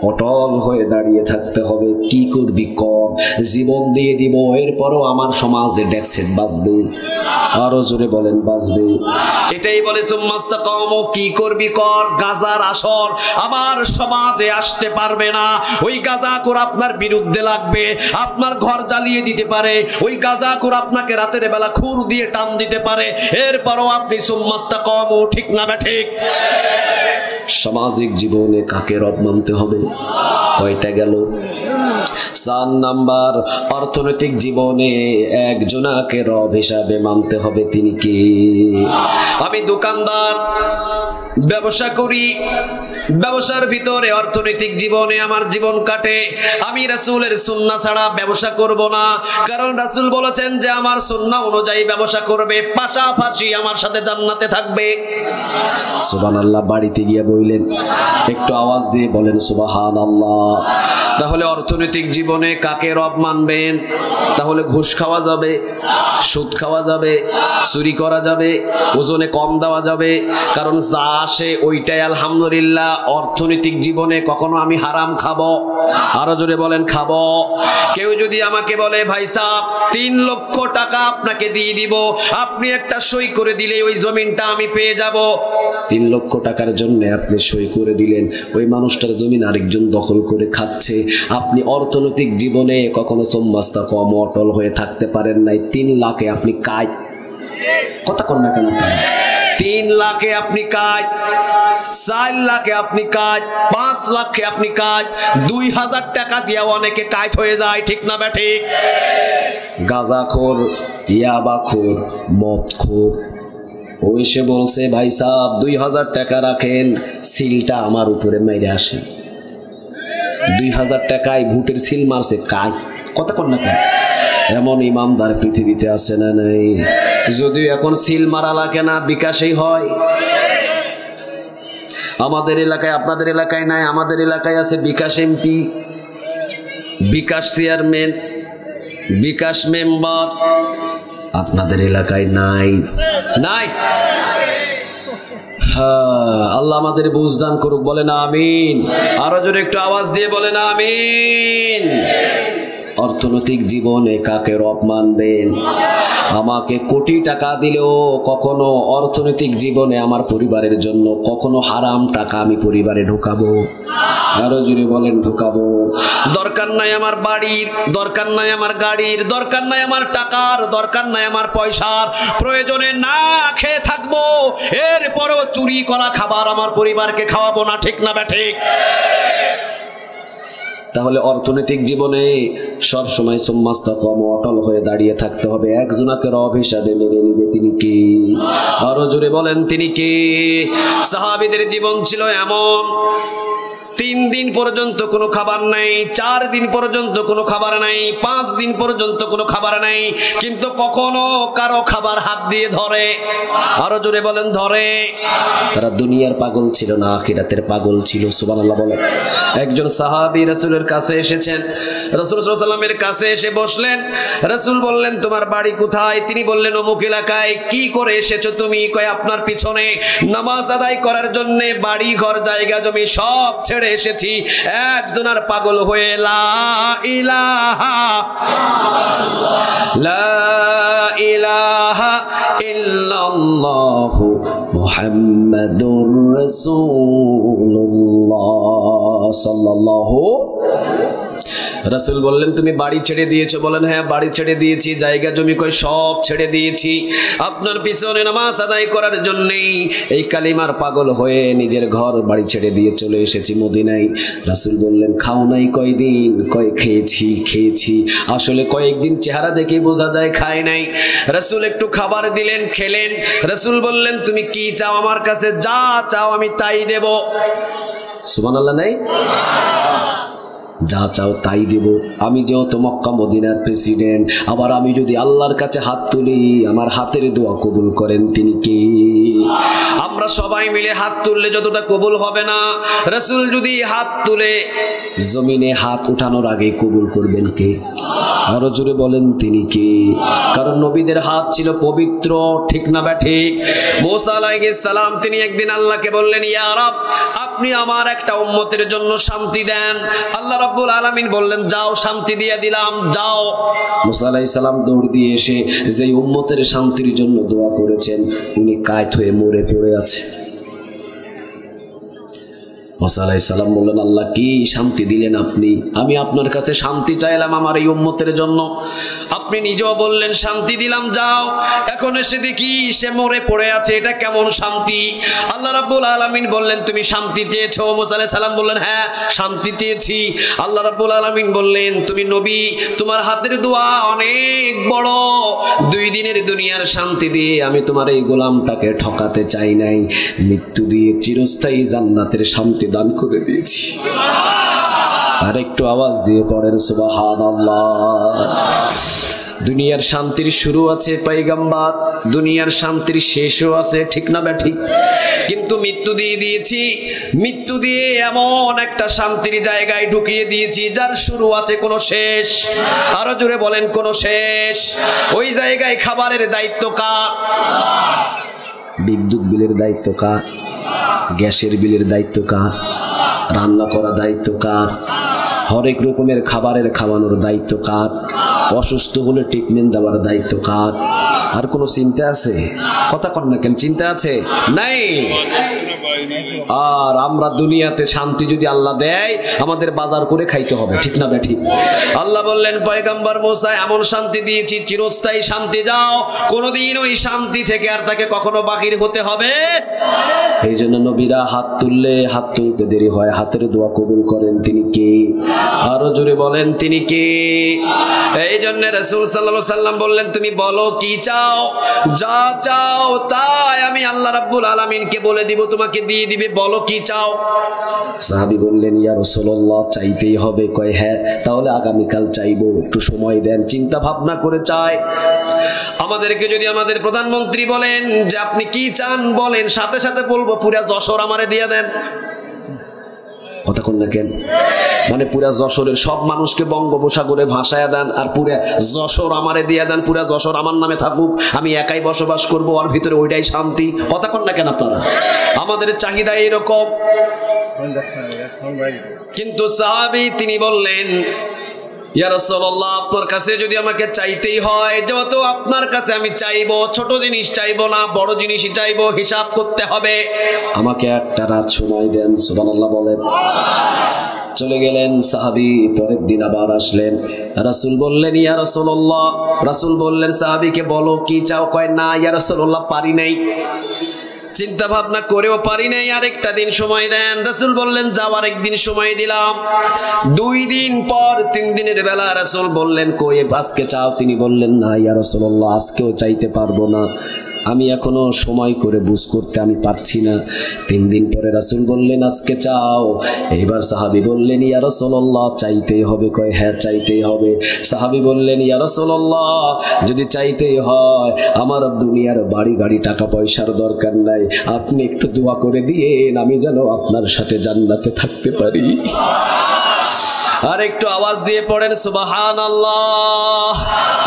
অটল হয়ে দাঁড়িয়ে থাকতে হবে। কি করবি কর, জীবন দিয়ে দিব, এরপরও আমার সমাজে ডেক সেট বাজবে। আরো জোরে বলেন, বাজবে। এটাই বলে সুম্মাস্তাকাম, কি করবি কর। গাজার আসর আমার সমাজে আসতে পারবে না, ওই গাজাখোর আপনার বিরুদ্ধে লাগবে, আপনার ঘর জ্বালিয়ে দিতে পারে, ওই গাজাখোর আপনাকে রাতের বেলা খুর দিয়ে টান দিতে পারে, এরপরও আপনি সুম্মাস্তাকাম, ঠিক না ঠিক? সামাজিক জীবনে কাকে রব মানতে হবে? কয়টা গেল? 4 নাম্বার, অর্থনৈতিক জীবনে একজনাকে রব হিসাবে মানতে হবে। তিনি কি? আমি দোকানদার, ব্যবসা করি, ব্যবসার ভিতরে অর্থনৈতিক জীবনে আমার জীবন কাটে। আমি রাসূলের সুন্নাহ ছাড়া ব্যবসা করব না, কারণ রাসূল বলেছেন যে আমার সুন্নাহ অনুযায়ী ব্যবসা করবে, পাশাপাশি আমার সাথে জান্নাতে থাকবে। সুবহানাল্লাহ। বাড়িতে গিয়ে বললেন, একটু আওয়াজ দিয়ে বলেন সুবহানাল্লাহ। তাহলে অর্থনৈতিক জীবনে কাকে রব মানবেন? তাহলে ঘুষ খাওয়া যাবে, সুদ খাওয়া যাবে, চুরি করা যাবে, ওজনে কম দেওয়া যাবে, কারণ যা আসে ওইটাই আলহামদুলিল্লাহ। অর্থনৈতিক জীবনে কখনো আমি হারাম খাবো? আরো জোরে বলেন খাবো। কেউ যদি আমাকে বলে ভাই সাহেব 3 লক্ষ টাকা আপনাকে দিয়ে দিব, আপনি একটা সই করে দিলে ওই জমিনটা আমি পেয়ে যাব। 3 লক্ষ টাকার জন্য আপনি সই করে দিলেন, ওই মানুষটার জমিন আরেকজন দখল করে খাচ্ছে। আপনি অর্থনৈতিক জীবনে কখনো সম্মাস্তা কম অটল হয়ে থাকতে পারেন নাই। 3 লাখে আপনি কাজ কথা কর না কেন? 3 লাখে আপনি কাজ, 4 লাখে আপনি কাজ, 5 লাখে আপনি কাজ, 2000 টাকা দিয়ে অনেকে কাজ হয়ে যায়। ঠিক না বেঠিক? গাঁজাখোর, ইয়াবাখোর, মদখোর, ও এসে বলছে ভাই সাহেব 2000 টাকা রাখেন, সিলটা আমার উপরে মেরে আসে। 2000 টাকায় ভোটের সিল মারছে, কাজ কথা কর না কেন? এমন ইমানদার পৃথিবীতে আছে না নাই? যদিও এখন সিল মারা লাগে না, বিকাশেই হয়। আমাদের এলাকায়, আপনাদের এলাকায় নাই, আমাদের এলাকায় আছে বিকাশ এমপি, বিকাশ চেয়ারম্যান, বিকাশ মেম্বার। আপনাদের এলাকায় নাই? নাই। হ্যাঁ, আল্লাহ আমাদের বুঝদান করুক, বলেন আমিন। আরো জোরে একটু আওয়াজ দিয়ে বলেন আমিন। অর্থনৈতিক জীবনে কাকে রব মানবেন? আমাকে কোটি টাকা দিলেও কখনো অর্থনৈতিক জীবনে আমার পরিবারের জন্য কখনো হারাম টাকা আমি পরিবারে ঢোকাবো? আরো জোরে বলেন ঢোকাবো। দরকার নাই আমার বাড়ির, দরকার নাই আমার গাড়ির, দরকার নাই আমার টাকার, দরকার নাই আমার পয়সার, প্রয়োজনে না খেয়ে থাকবো, এরপরও চুরি করা খাবার আমার পরিবারকে খাওয়াবো না। ঠিক না বেঠিক? তাহলে অর্থনৈতিক জীবনে সব সময় সুম্মাস্তাকাম অটল হয়ে দাঁড়িয়ে থাকতে হবে। একজনাকে রব হিসাবে মেনে নিবে। তিনি কি? আরো জোরে বলেন তিনি কি? সাহাবীদের জীবন ছিল এমন, 3 দিন পর্যন্ত কোনো খাবার নাই, 4 দিন পর্যন্ত কোনো খাবার নাই, 5 দিন পর্যন্ত কোনো খাবার নাই, কিন্তু কখনো কারো খাবার হাত দিয়ে ধরে। আরো জোরে বলেন ধরে। তারা দুনিয়ার পাগল ছিল না, আখিরাতের পাগল ছিল। সুবহানাল্লাহ বলেন। একজন সাহাবী রাসূলের কাছে এসেছেন, রাসূল সাল্লাল্লাহু আলাইহি ওয়াসাল্লামের কাছে এসে বসলেন। রাসূল বললেন তোমার বাড়ি কোথায়? তিনি বললেন অমুক এলাকায়। কি করে এসেছো তুমি? কয় আপনার পিছনে নামাজ আদায় করার জন্য বাড়ি ঘর জায়গা জমি সব ছেড়ে এসেছি, একজনের পাগল হয়ে লা ইলাহা ইল্লাল্লাহু মুহাম্মাদুর রাসূলুল্লাহ সাল্লাল্লাহু। রাসূল বললেন তুমি বাড়ি ছেড়ে দিয়েছো? বলেন হ্যাঁ বাড়ি ছেড়ে দিয়েছি, জায়গা জমি কই সব ছেড়ে দিয়েছি, আপনার পিছনে নামাজ আদায় করার জন্যই এই কালিমার পাগল হয়ে নিজের ঘর বাড়ি ছেড়ে দিয়ে চলে এসেছি মদিনায়। রাসূল বললেন খাও নাই কয়দিন? কয় খেয়েছি। আসলে কয়েকদিন চেহারা দেখে বোঝা যায় খায় নাই। রাসূল একটু খাবার দিলেন, খেলেন। রাসূল বললেন তুমি কি চাও আমার কাছে? যা চাও আমি তাই দেব। সুবহানাল্লাহ নাই? যা চাও তাই দেব। আমি যেহেতু মক্কা মদিনার প্রেসিডেন্ট, আবার আমি যদি আল্লাহর কাছে হাত তুলি আমার হাতের দোয়া কবুল করেন তিনি কে? আমরা সবাই মিলে হাত তুললে যতটা কবুল হবে না, রাসূল যদি হাত তুলে জমিনে হাত উঠানোর আগে কবুল করবেন কে? আরো জোরে বলেন তিনি কে? কারণ নবীদের হাত ছিল পবিত্র। ঠিক না ব্যাঠিক? মুসা আলাইহিস সালাম তিনি একদিন আল্লাহকে বললেন ইয়া রব আপনি আমার একটা উম্মতের জন্য শান্তি দেন। আল্লাহ রাব্বুল আলামিন বললেন যাও শান্তি দিয়ে দিলাম, যাও। মুসা আলাইহিস সালাম দৌড় দিয়ে এসে যে উম্মতের শান্তির জন্য দোয়া করেছেন উনি কায়ত হয়ে মরে পড়ে আছে। মুসা আলাইহিস সালাম বললেন আল্লাহ কি শান্তি দিলেন আপনি? আমি আপনার কাছে শান্তি চাইলাম আমার এই উম্মতের জন্য, আপনি নিজেও বললেন শান্তি দিলাম যাও, এখন এসে দেখি সে মরে পড়ে আছে, এটা কেমন শান্তি? আল্লাহ রাব্বুল আলামিন বললেন তুমি শান্তি চেয়েছো? মুসা আলাইহিস সালাম বললেন হ্যাঁ শান্তি চেয়েছি। আল্লাহ রাব্বুল আলামিন বললেন তুমি নবী, তোমার হাতের দোয়া অনেক বড়, 2 দিনের দুনিয়ার শান্তি দিয়ে আমি তোমার এই গোলামটাকে ঠকাতে চাই নাই, মৃত্যু দিয়ে চিরস্থায়ী জান্নাতের শান্তি দান করে দিয়েছি। আর একটু আওয়াজ দিয়ে পড়েন সুবহানাল্লাহ। দুনিয়ার শান্তির শুরু আছে পয়গম্বর, দুনিয়ার শান্তির শেষও আছে, ঠিক না ব্যাঠিক? কিন্তু মৃত্যু দিয়ে দিয়েছি, মৃত্যু দিয়ে এমন একটা শান্তির জায়গায় ঢুকিয়ে দিয়েছি যার শুরু আছে কোনো শেষ। আরো জোরে বলেন কোনো শেষ। ওই জায়গায় খাবারের দায়িত্ব কার? বিদ্যুৎ বিলের দায়িত্ব কার? গ্যাসের বিলের দায়িত্ব কার? রান্না করা দায়িত্ব কার? হরেক রকমের খাবারের খাওয়ানোর দায়িত্ব কার? অসুস্থ হলে ট্রিটমেন্ট দেওয়ার দায়িত্ব কার? আর কোনো চিন্তা আছে? কথা কন না কেন, চিন্তা আছে? নাই। আর আমরা দুনিয়াতে শান্তি যদি আল্লাহ দেয় আমাদের বাজার করে খাইতে হবে, ঠিক না বেঠিক? আল্লাহ বললেন পয়গম্বর মুসা এমন শান্তি দিয়েছি চিরস্থায়ী শান্তি, যাও কোনোদিন ওই শান্তি থেকে আর তাকে কখনো বাহির হতে হবে। এই জন্য নবীরা হাত তুলতে দেরি হয়, হাতের দোয়া কবুল করেন তিনি কে? আরো জোরে বলেন তিনি কে? এই জন্য রাসূল সাল্লাল্লাহু আলাইহি সাল্লাম বললেন তুমি বলো কি চাও, যা চাও তাই আমি আল্লাহ রাব্বুল আলামিনকে বলে দিব, তোমাকে দিয়ে দিবে, বলো কি চাও। সাহাবী বললেন ইয়া রাসূলুল্লাহ চাইতেই হবে। কয় হ্যাঁ তাহলে আগামীকাল চাইবো, একটু সময় দেন, চিন্তা ভাবনা করে চাই। আমাদেরকে যদি আমাদের প্রধানমন্ত্রী বলেন যে আপনি কি চান বলেন, সাথে সাথে বলবো পুরা যশোর আমারে দিয়ে দেন। কথা কন না কেন? মানে পুরা যশোরের সব মানুষকে বঙ্গোপসাগরে ভাসায়া দেন আর পুরা যশোর আমারে দিয়ে দেন, পুরা যশোর আমার নামে থাকুক, আমি একাই বসবাস করব, আর ভিতরে ওইটাই শান্তি। কথা কন না কেন আপনারা? আমাদের চাহিদা এরকম। কিন্তু সাহাবী তিনি বললেন ইয়া রাসূলুল্লাহ আপনার কাছে যদি আমাকে চাইতেই হয়, যত আপনার কাছে আমি চাইবো, ছোট জিনিস চাইবো না, বড় জিনিসই চাইবো, হিসাব করতে হবে, আমাকে একটা রাত সময় দেন। সুবহানাল্লাহ বলেন। চলে গেলেন সাহাবী। পরের দিন আবার আসলেন, রাসূল বললেন ইয়া রাসূলুল্লাহ, রাসূল বললেন সাহাবীকে বলো কি চাও। কয় না ইয়া রাসূলুল্লাহ পারি নাই, চিন্তা ভাবনা করেও পারি নাই, আরেকটা দিন সময় দেন। রাসূল বললেন যাও আরেকদিন সময় দিলাম। 2 দিন পর 3 দিনের বেলা রাসূল বললেন কই আজকে চাও? তিনি বললেন না ইয়া রাসূলুল্লাহ আজকেও চাইতে পারবো না, আমি এখনো সময় করে বুঝ করতে আমি পারছি না। 3 দিন পরে রাসূল বললেন আজকে চাও। এইবার সাহাবী বললেন ইয়া রাসূলুল্লাহ চাইতেই হবে। কয় হ্যাঁ চাইতেই হবে। সাহাবী বললেন ইয়া রাসূলুল্লাহ যদি চাইতেই হয় আমার দুনিয়ার বাড়ি গাড়ি টাকা পয়সার দরকার নাই, আপনি একটু দোয়া করে দিয়েন আমি যেন আপনার সাথে জান্নাতে থাকতে পারি। আর একটু আওয়াজ দিয়ে পড়েন সুবহানাল্লাহ,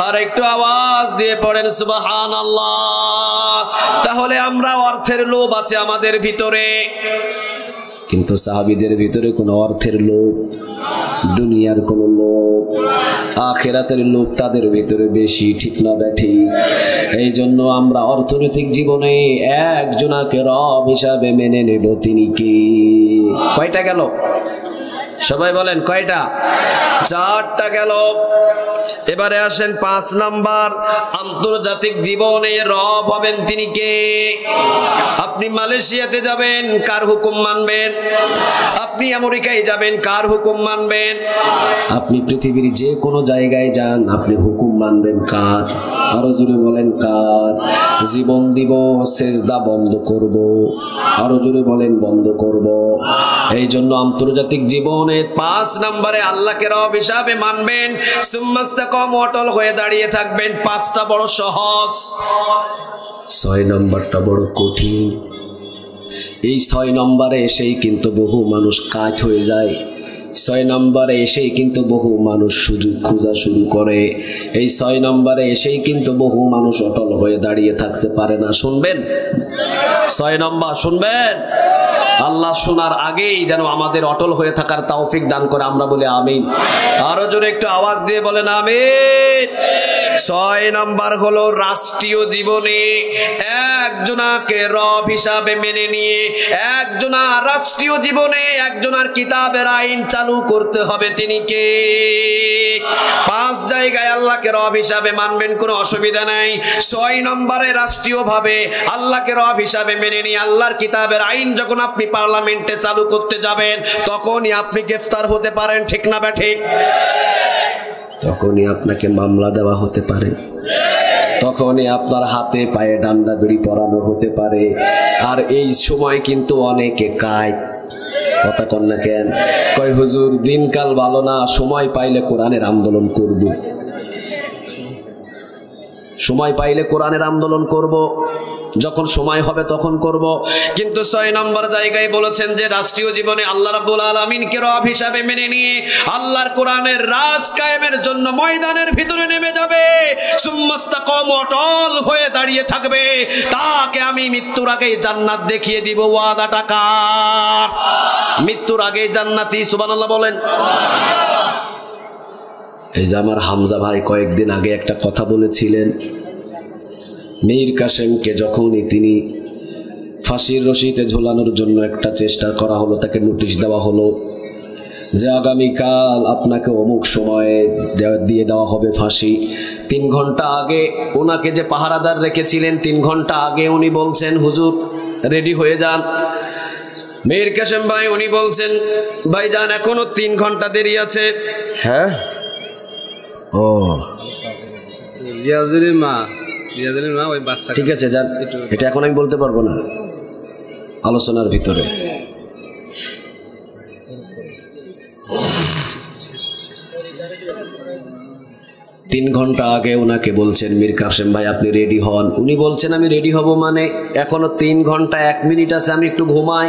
আর একটু আওয়াজ দিয়ে পড়েন সুবহানাল্লাহ। তাহলে আমরা অর্থের লোভ আছে আমাদের ভিতরে, কিন্তু সাহাবীদের ভিতরে কোনো অর্থের লোভ, দুনিয়ার কোনো লোভ, আখিরাতের লোভ তাদের ভিতরে বেশি, ঠিক না ব্যাঠি? এই জন্য আমরা অর্থনৈতিক জীবনে একজনাকে রব হিসাবে মেনে নেব, তিনি কি? কয়টা গেল? সবাই বলেন কয়টা? 4টা গেল। এবারে আসেন 5 নাম্বার, আন্তর্জাতিক জীবনে রব হবেন তিনি কে? আপনি মালয়েশিয়াতে যাবেন কার হুকুম মানবেন? আপনি আমেরিকায় যাবেন কার হুকুম মানবেন? আপনি পৃথিবীর যে কোনো জায়গায় যান আপনি হুকুম মানবেন কার? আরো জোরে বলেন কার? জীবন দিব, সেজদা বন্ধ করব। আরো জোরে বলেন বন্ধ করব। এই জন্য আন্তর্জাতিক জীবনে 5 নম্বরে আল্লাহকে রব হিসাবে মানবেন, সুম্মাস্তাকাম অটল হয়ে দাঁড়িয়ে থাকবেন। 5টা বড় সহজ, 6 নম্বরটা বড় কঠিন। এই 6 নম্বরে এসেই কিন্তু বহু মানুষ কাজ হয়ে যায়। 6 নম্বরে এসেই কিন্তু বহু মানুষ সুযোগ খোঁজা শুরু করে। এই 6 নম্বরে এসেই কিন্তু বহু মানুষ অটল হয়ে দাঁড়িয়ে থাকতে পারে না। শুনবেন 6 নম্বর শুনবেন, আল্লাহ শোনার আগেই যেন আমাদের অটল হয়ে থাকার তৌফিক দান করে, আমরা বলি আমিন। আরো জোরে একটু আওয়াজ দিয়ে বলেন আমিন। 6 নম্বর হলো রাষ্ট্রীয় জীবনে একজনাকে রব হিসাবে মেনে নিয়ে একজনা রাষ্ট্রীয় জীবনে একজনার কিতাবের আইন চালু করতে হবে। তিনি কে? 5 জায়গায় আল্লাহকে রব হিসাবে মানবেন, কোনো অসুবিধা নাই। 6 নম্বরে রাষ্ট্রীয় ভাবে আল্লাহকে রব হিসাবে মেনে নিয়ে আল্লাহর কিতাবের আইন যখন আপনি পার্লামেন্টে চালু করতে যাবেন তখনই আপনি গ্রেফতার হতে পারেন, ঠিক না ঠিক? তখনই আপনাকে মামলা দেওয়া হতে পারে, তখনই আপনার হাতে পায়ে ডান্ডা বেড়ি পরানো হতে পারে। আর এই সময় কিন্তু অনেকে কায় কথা কন না কেন, কয় হুজুর দিনকাল ভালো না, সময় পাইলে কোরআনের আন্দোলন করব, সময় পাইলে কোরআনের আন্দোলন করব, যখন সময় হবে তখন করব। কিন্তু 6 নম্বর জায়গায় বলেছেন যে রাষ্ট্রীয় জীবনে আল্লাহ রাব্বুল আলামিনকে রব হিসাবে মেনে নিয়ে আল্লাহর কোরআনের রাজ কায়েমের জন্য ময়দানের ভিতরে নেমে যাবে, সুম্মাস্তাকাম, অটল হয়ে দাঁড়িয়ে থাকবে, তাকে আমি মৃত্যুর আগে জান্নাত দেখিয়ে দিব। ওয়াদাটা কার? মৃত্যুর আগে জান্নাতি। সুবহানাল্লাহ বলেন। এই যে আমার হামজা ভাই কয়েকদিন আগে একটা কথা বলেছিলেন, মীর কাসেমকে যখনই তিনি ফাঁসির রশিতে ঝোলানোর জন্য একটা চেষ্টা করা হলো, তাকে নোটিশ দেওয়া হলো যে আগামীকাল আপনাকে অমুক সময়ে দিয়ে দেওয়া হবে ফাঁসি। 3 ঘন্টা আগে ওনাকে যে পাহারাদার রেখেছিলেন 3 ঘন্টা আগে উনি বলছেন হুজুর রেডি হয়ে যান। মীর কাসেম ভাই উনি বলছেন ভাইজান এখনো 3 ঘন্টা দেরি আছে। হ্যাঁ, ও ঠিক আছে যান, এটা এখন আমি বলতে পারবো না, আলোচনার ভিতরে। 3 ঘন্টা আগে ওনাকে বলছেন মীর কাসেম ভাই আপনি রেডি হন। উনি বলছেন আমি রেডি হব মানে এখনো 3 ঘন্টা 1 মিনিট আছে, আমি একটু ঘুমাই।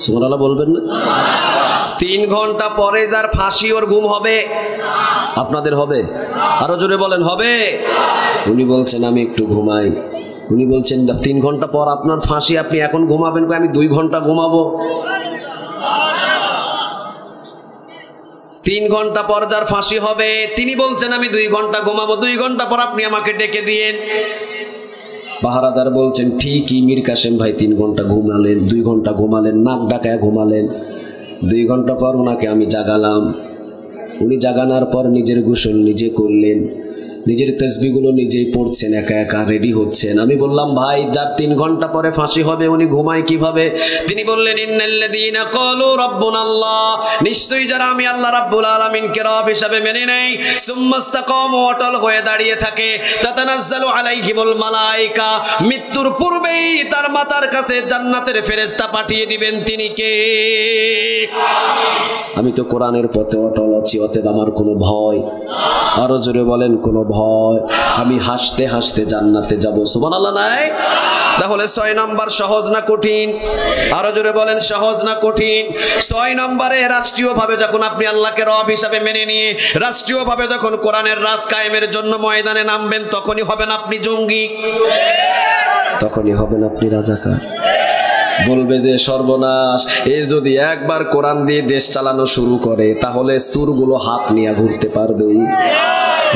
সুবহানাল্লাহ বলবেন না? 3 ঘন্টা পরে যার ফাঁসি ওর ঘুম হবে? আপনাদের হবে? আরো জোরে বলেন হবে? উনি বলছেন আমি একটু ঘুমাই। উনি বলছেন 3 ঘন্টা পর আপনার ফাঁসি, আপনি এখন ঘুমাবেন? আমি 2 ঘন্টা ঘুমাবো। 3 ঘন্টা পর যার ফাঁসি হবে তিনি বলছেন আমি 2 ঘন্টা ঘুমাবো। 2 ঘন্টা পর আপনি আমাকে ডেকে দিয়েন। পাহারাদার বলছেন ঠিকই মীর কাসেম ভাই 3 ঘন্টা ঘুমালেন, 2 ঘন্টা ঘুমালেন, নাক ডাকায় ঘুমালেন। 2 ঘন্টা পর ওনাকে আমি জাগালাম। উনি জাগানোর পর নিজের গোসল নিজে করলেন, নিজের তাসবিহগুলো নিজেই পড়ছেন, একা একা রেডি হচ্ছেন। আমি বললাম ভাই যার 3 ঘন্টা পরে ফাঁসি হবে উনি ঘুমায় কিভাবে? তিনি বললেন ইন্নাল্লাযীনা ক্বালু রাব্বুনাল্লাহ, নিশ্চয়ই যারা আমি আল্লাহ রাব্বুল আলামিনকে রব হিসাবে মেনে নেই, সুম্মাস্তাকামু, অটল হয়ে দাঁড়িয়ে থাকে, তাতানাজ্জালু আলাইহিমুল মালায়েকা, মৃত্যুর পূর্বেই তার মাথার কাছে জান্নাতের ফেরেশতা পাঠিয়ে দিবেন। তিনি কে? আমি তো কোরআনের পথে অটল আছি, অতএব আমার কোনো ভয়। আরো জোরে বলেন কোনো ভয়। আমি হাসতে হাসতে জান্নাতে যাব। সুবহানাল্লাহ নাই? তাহলে 6 নম্বর সহজ না কঠিন? আরো জোরে বলেন সহজ না কঠিন? 6 নম্বরে রাষ্ট্রীয়ভাবে যখন আপনি আল্লাহকে রব হিসাবে মেনে নিয়ে রাষ্ট্রীয়ভাবে যখন কোরআনের রাজ কায়েমের জন্য ময়দানে নামবেন তখনই হবেন আপনি জঙ্গি, তখনই হবেন আপনি রাজাকার। বলবে যে সর্বনাশ, এই যদি একবার কোরআন দিয়ে দেশ চালানো শুরু করে তাহলে চোরগুলো হাত নিয়ে ঘুরতে পারবে,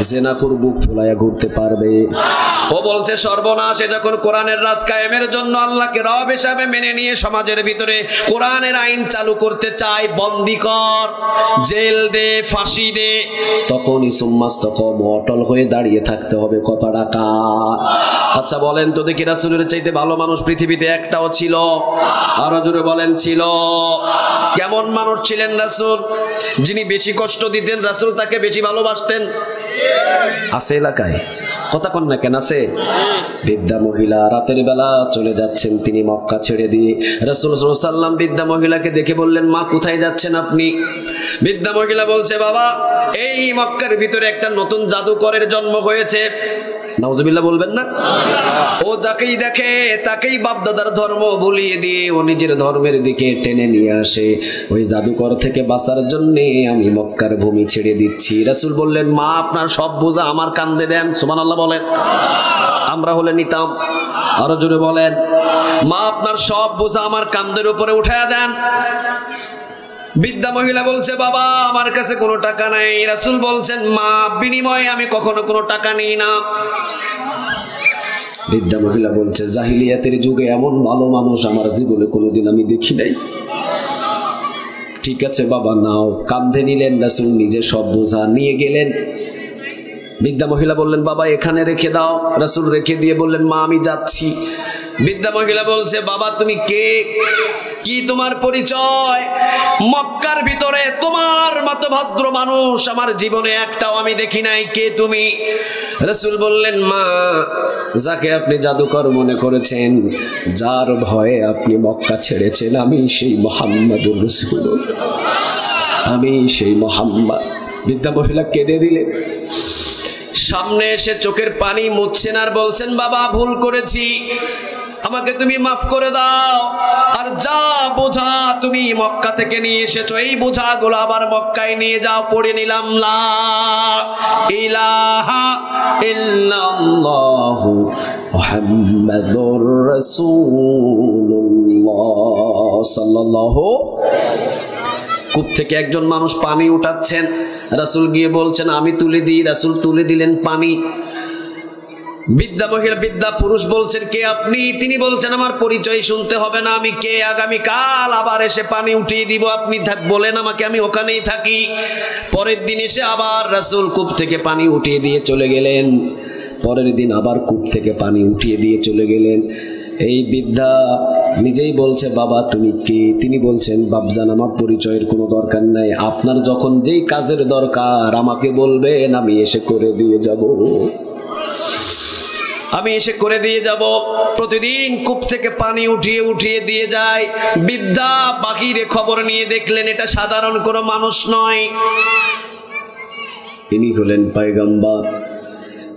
জেনাকুর বুক ফুলাইয়া ঘুরতে পারবে। ও বলছে সর্বনাশে যখন কোরআনের রাজ কায়েমের জন্য আল্লাহকে রব হিসাবে মেনে নিয়ে সমাজের ভিতরে কোরআনের আইন চালু করতে চায়, বন্দি কর, জেল দে, ফাঁসি দে, তখনই সুম্মাস্তাকাম, অটল হয়ে দাঁড়িয়ে থাকতে হবে। কত টাকা? আচ্ছা বলেন তো দেখি রাসূলের চাইতে ভালো মানুষ পৃথিবীতে একটাও ছিল? আরো জোরে বলেন ছিল। কেমন মানুষ ছিলেন রাসূল? যিনি বেশি কষ্ট দিতেন রাসূল তাকে বেশি ভালোবাসতেন। আছে এলাকায়? কথা কন না কেন? আছে। বৃদ্ধা মহিলা রাতের বেলা চলে যাচ্ছেন তিনি মক্কা ছেড়ে দিয়ে। রাসূল সাল্লাল্লাহু আলাইহি ওয়াসাল্লাম বৃদ্ধা মহিলাকে দেখে বললেন মা কোথায় যাচ্ছেন আপনি? বৃদ্ধা মহিলা বলছে বাবা এই মক্কার ভিতরে একটা নতুন জাদুকরের জন্ম হয়েছে, নাউজুবিল্লাহ বলবেন না? ও যাকেই দেখে তাকেই বাপদাদার ধর্ম ভুলিয়ে দিয়ে ও নিজের ধর্মের দিকে টেনে নিয়ে আসে। ওই জাদুকর থেকে বাঁচার জন্য আমি মক্কার ভূমি ছেড়ে দিচ্ছি। রাসূল বললেন, মা আপনার সব বোঝা আমার কাঁধে দেন। সুবহানাল্লাহ বলেন। আমরা হলে নিতাম। আরো জোরে বলেন। মা আপনার সব বোঝা আমার কাঁধের উপরে উঠায়া দেন। বৃদ্ধা মহিলা বলছে, বাবা আমার কাছে কোনো টাকা নাই। রাসূল বলছেন, মা বিনিময়ে আমি কখনো কোনো টাকা নিই না। বৃদ্ধা মহিলা বলছে, জাহিলিয়াতের যুগে এমন ভালো মানুষ আমার জীবনে কোনোদিন আমি দেখি নাই। ঠিক আছে বাবা নাও। কাঁধে নিলেন। রাসূল নিজে সব বোঝা নিয়ে গেলেন। বৃদ্ধা মহিলা বললেন, বাবা এখানে রেখে দাও। রাসূল রেখে দিয়ে বললেন, মা আমি যাচ্ছি। বৃদ্ধা মহিলা বলছে, বাবা তুমি কে? কি তোমার পরিচয়? মক্কার ভিতরে তোমার মতো ভদ্র মানুষ আমার জীবনে একটাও আমি দেখি নাই। কে তুমি? রাসূল বললেন, মা যাকে আপনি জাদুকর মনে করেছেন, যার ভয়ে আপনি মক্কা ছেড়েছেন, আমি সেই মুহাম্মদুর রাসূলুল্লাহ, আমি সেই মুহাম্মদ। বৃদ্ধা মহিলা কেঁদে দিলেন। সামনে এসে চোখের পানি মুছছেন আর বলছেন, বাবা ভুল করেছি, আমাকে তুমি মাফ করে দাও। আর যা বোঝা তুমি মক্কা থেকে নিয়ে এসেছো এই বোঝাগুলো আবার মক্কায় নিয়ে যাও। পড়ে নিলাম লা ইলাহা ইল্লাল্লাহু মুহাম্মাদুর রাসূলুল্লাহ সাল্লাল্লাহু। কূপ থেকে একজন মানুষ পানি উঠাচ্ছেন। রাসূল গিয়ে বলছেন, আমি তুলে দিই। রাসূল তুলে দিলেন পানি। বৃদ্ধা মহিলা, বৃদ্ধা পুরুষ বলছেন, কে আপনি? তিনি বলছেন, আমার পরিচয় শুনতে হবে না, আমি কে, আগামীকাল আবার এসে পানি উঠিয়ে দিব, আপনি বলেন আমাকে, আমি ওখানেই থাকি। পরের দিন এসে আবার রাসূল কূপ থেকে পানি উঠিয়ে দিয়ে চলে গেলেন। পরের দিন আবার কূপ থেকে পানি উঠিয়ে দিয়ে চলে গেলেন। এই বৃদ্ধা নিজেই বলছে, বাবা তুমি কে? তিনি বলছেন, বাপজান আমার পরিচয়ের কোনো দরকার নাই, আপনার যখন যেই কাজের দরকার আমাকে বলবেন, আমি এসে করে দিয়ে যাব, আমি এসে করে দিয়ে যাব। প্রতিদিন কূপ থেকে পানি উঠিয়ে উঠিয়ে দিয়ে যায়। বৃদ্ধা বাহিরে খবর নিয়ে দেখলেন এটা সাধারণ কোনো মানুষ নয়, ইনি হলেন পয়গম্বর।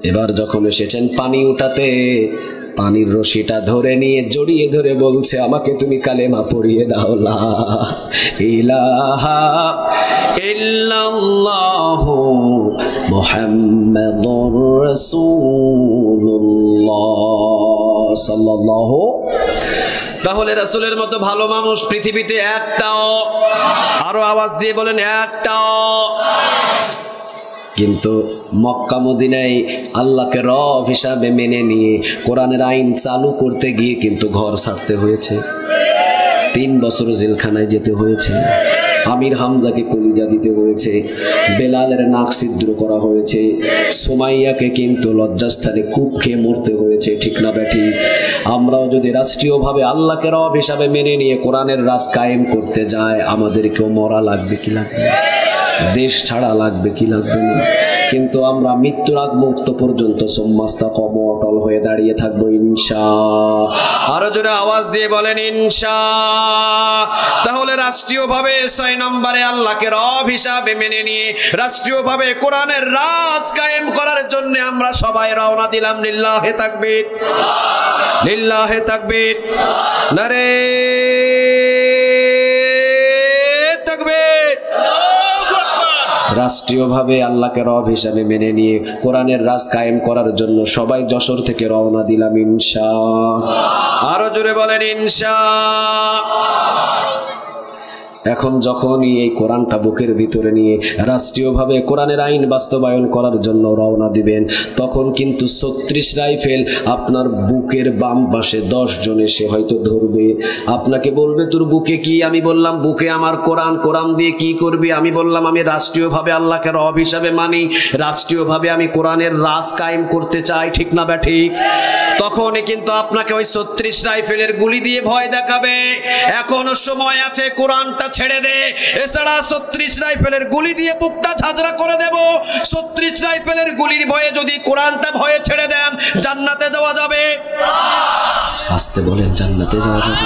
এবার যখন এসেছেন পানি উঠাতে, পানির রশিটা ধরে নিয়ে জড়িয়ে ধরে বলছে, আমাকে তুমি কালেমা পড়িয়ে দাও, লা ইলাহা ইল্লাল্লাহু মুহাম্মাদুর রাসূলুল্লাহ সাল্লাল্লাহু। তাহলে রাসূলের মতো ভালো মানুষ পৃথিবীতে একটাও, আরো আওয়াজ দিয়ে বলেন একটাও। কিন্তু মক্কা মদিনায় আল্লাহকে রব হিসাবে মেনে নিয়ে কোরআনের আইন চালু করতে গিয়ে কিন্তু ঘর ছাড়তে হয়েছে। 3 বছর জেলখানায় যেতে হয়েছে। আমির হামজাকে কলিজা দিতে হয়েছে। বেলালের নাক ছিদ্র করা হয়েছে। সুমাইয়াকে কিন্তু লজ্জাস্থানে কূপ খেয়ে মরতে হয়েছে। ঠিক না বেঠি? আমরাও যদি রাষ্ট্রীয়ভাবে আল্লাহকে রব হিসাবে মেনে নিয়ে কোরআনের রাজ কায়েম করতে যায়, আমাদেরকেও মরা লাগবে কি লাগবে, দেশ ছাড়া লাগবে কি লাগবে না। কিন্তু আমরা মৃত্যুর আগ মুহূর্ত পর্যন্ত সোম্মাস্তাকম অটল হয়ে দাঁড়িয়ে থাকবো ইনশাআল্লাহ। আরো জোরে আওয়াজ দিয়ে বলেন ইনশাআল্লাহ। তাহলে রাষ্ট্রীয়ভাবে 6 নম্বরে আল্লাহকে রব হিসাবে মেনে নিয়ে রাষ্ট্রীয়ভাবে কোরআনের রাজ কায়েম করার জন্য আমরা সবাই রওনা দিলাম। লিল্লাহে তাকবীর, লিল্লাহে তাকবীর, নারে তাকবীর। রাষ্ট্রীয়ভাবে আল্লাহকে রব হিসাবে মেনে নিয়ে কোরআনের রাজ কায়েম করার জন্য সবাই যশোর থেকে রওনা দিলাম ইনশাআল্লাহ। আরো জোরে বলেন ইনশাআল্লাহ। এখন যখনই এই কোরআনটা বুকের ভিতরে নিয়ে রাষ্ট্রীয়ভাবে কোরআনের আইন বাস্তবায়ন করার জন্য রওনা দিবেন, তখন কিন্তু 36 রাইফেল আপনার বুকের বাম পাশে 10 জন এসে হয়তো ধরবে। আপনাকে বলবে, তোর বুকে কি? আমি বললাম, বুকে আমার কোরআন। কোরআন দিয়ে কি করবি? আমি বললাম, আমি রাষ্ট্রীয়ভাবে আল্লাহকে রব হিসাবে মানি, রাষ্ট্রীয়ভাবে আমি কোরআনের রাজ কায়েম করতে চাই। ঠিক না বে ঠিক? তখনই কিন্তু আপনাকে ওই 36 রাইফেলের গুলি দিয়ে ভয় দেখাবে। এখনো সময় আছে, কোরআনটা ছেড়ে দে। এছাড়া 36 রাইফেলের গুলি দিয়ে বুকটা ঝাঁঝরা করে দেব। 36 রাইফেলের গুলির ভয়ে যদি কোরআনটা ভয়ে ছেড়ে দেন, জান্নাতে যাওয়া যাবে। আসতে বলেন, জান্নাতে যাওয়া যাবে।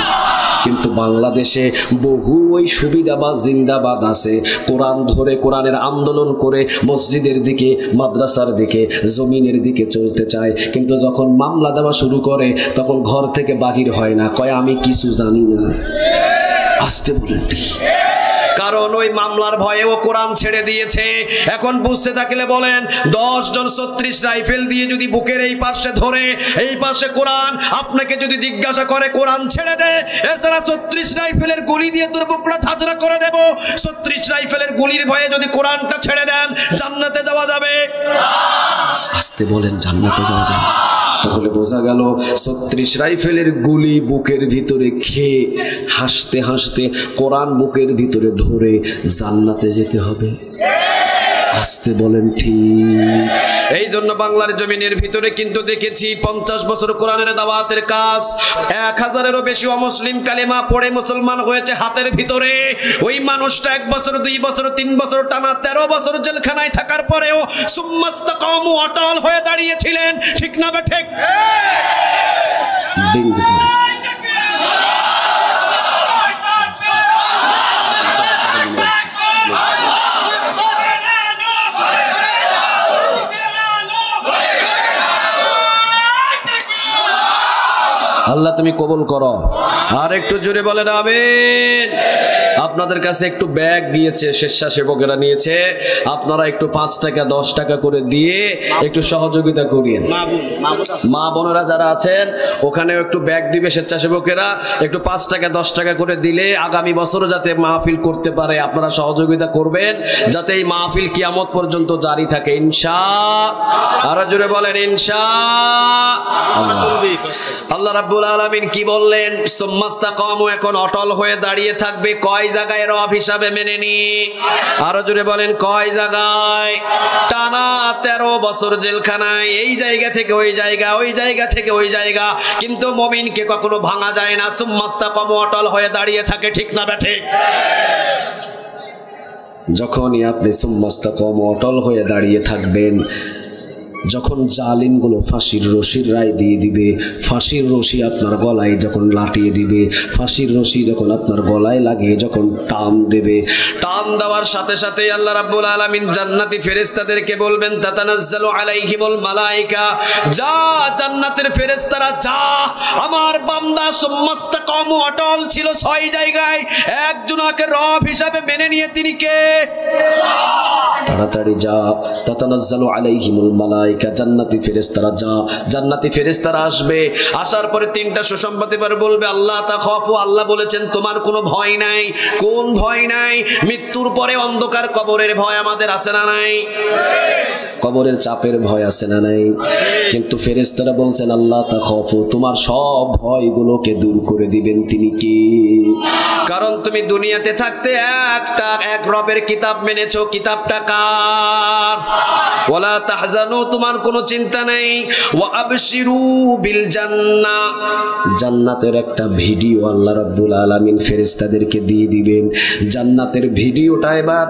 কিন্তু বাংলাদেশে বহু ওই সুবিধাবাদ জিন্দাবাদ আছে, কোরআন ধরে কোরআনের আন্দোলন করে মসজিদের দিকে, মাদ্রাসার দিকে, জমিনের দিকে চলতে চায়, কিন্তু যখন মামলা দেওয়া শুরু করে তখন ঘর থেকে বাহির হয় না, কয় আমি কিছু জানি না। আসতে বলেন, কারণ ওই মামলার ভয়ে ও কোরআন ছেড়ে দিয়েছে। এখন বুঝতে থাকলে বলেন, 10 জন 36 রাইফেল দিয়ে যদি বুকের এই পাশে ধরে এই পাশে কোরআন, আপনাকে যদি জিজ্ঞাসা করে কোরআন ছেড়ে দে, এছাড়া 36 রাইফেলের গুলি দিয়ে তোর বুকটা ঝাঁঝরা করে দেব, 36 রাইফেলের গুলির ভয়ে যদি কোরআনটা ছেড়ে দেন, জান্নাতে যাওয়া যাবে? আসতে বলেন, জান্নাতে যাওয়া যাবে? তাহলে বোঝা গেল 36 রাইফেলের গুলি বুকের ভিতরে খেয়ে হাসতে হাসতে কোরআন বুকের ভিতরে ধরে জান্নাতে যেতে হবে। আসতে বলেন ঠিক? এই জন্য বাংলার জমিনের ভিতরে কিন্তু দেখেছি 50 বছর কোরআনের দাওয়াতের কাজ, 1000-এরও বেশি অমুসলিম কালেমা পড়ে মুসলমান হয়েছে হাতের ভিতরে। ওই মানুষটা 1 বছর 2 বছর 3 বছর টানা 13 বছর জেলখানায় থাকার পরেও সুম্মাস্তাকামু, অটল হয়ে দাঁড়িয়েছিলেন। ঠিক না বে ঠিক? দিন আল্লাহ তুমি কবুল করো। আর একটু জোরে বলেন আমিন। আপনাদের কাছে একটু ব্যাগ গিয়েছে, স্বেচ্ছাসেবকেরা নিয়েছে, আপনারা একটু 5 টাকা 10 টাকা করে দিয়ে একটু সহযোগিতা করিয়েন। মা বোনেরা যারা আছেন ওখানে একটু ব্যাগ দিবে স্বেচ্ছাসেবকেরা, একটু 5 টাকা 10 টাকা করে দিলে আগামী বছর যাতে মাহফিল করতে পারে আপনারা সহযোগিতা করবেন, যাতে এই মাহফিল কিয়ামত পর্যন্ত জারি থাকে ইনশাআল্লাহ। আর জোরে বলেন ইনশাআল্লাহ। আল্লাহ রাব্বুল আলামিন কি বললেন? সুম্মাস্তাকামু, এখন অটল হয়ে দাঁড়িয়ে থাকবে। কয় জায়গায় রব হিসাবে মেনে নি? আরো জোরে বলেন কয় জায়গায়? টানা 13 বছর জেলখানায়, এই জায়গা থেকে ওই জায়গা, ওই জায়গা থেকে ওই জায়গা, কিন্তু মুমিনকে কখনো ভাঙা যায় না। সুম্মাস্তাকামু, অটল হয়ে দাঁড়িয়ে থাকে। ঠিক না ঠিক? যখনই আপনি সুম্মাস্তাকামু, অটল হয়ে দাঁড়িয়ে থাকবেন, যখন জালিমগুলো ফাঁসির রশির রায় দিয়ে দিবে, ফাঁসির রশি আপনার গলায় যখন লাটিয়ে দিবে, ফাঁসির রশি যখন আপনার গলায় লাগিয়ে যখন টান দেবে, টান দেওয়ার সাথে সাথে আল্লাহ রাব্বুল আলামিন জান্নাতি ফেরেশতাদেরকে বলবেন, তাতানাজ্জালু আলাইহিমুল মালায়েকা, যা জান্নাতের ফেরেশতারা যা, আমার বান্দা সুম্মাস্তাকামু, অটল ছিল 6 জায়গায়, একজনকে রব হিসাবে মেনে নিয়ে তিনি কে? তাড়াতাড়ি যা। তাতানাজ্জালু আলাইহিমুল মালায়েকা, জান্নাতি ফেরেশতারা যা, জান্নাতি ফেরেশতারা আসবে, আসার পরে 3টা সুসংবাদ এবার বলবে, আল্লাহ তাখাফু, আল্লাহ বলেছেন তোমার কোনো ভয় নাই। কোন ভয় নাই? মৃত্যুর পরে অন্ধকার কবরের ভয় আমাদের আছে না নাই? কবরের চাপের ভয় আছে না নাই? কিন্তু ফেরেশতারা বলছেন, আল্লাহ তাখাফু, তোমার সব ভয়গুলোকে দূর করে দিবেন তিনি কে? কারণ তুমি দুনিয়াতে থাকতে এক রবের কিতাব মেনেছো। কিতাবটা কার? ওয়ালা তাহজানু, তোমার কোনো চিন্তা নেই। ওয়া আবশিরু বিল জান্নাহ, জান্নাতের একটা ভিডিও আল্লাহ রাব্বুল আলামিন ফেরেশতাদেরকে দিয়ে দিবেন। জান্নাতের ভিডিওটা এবার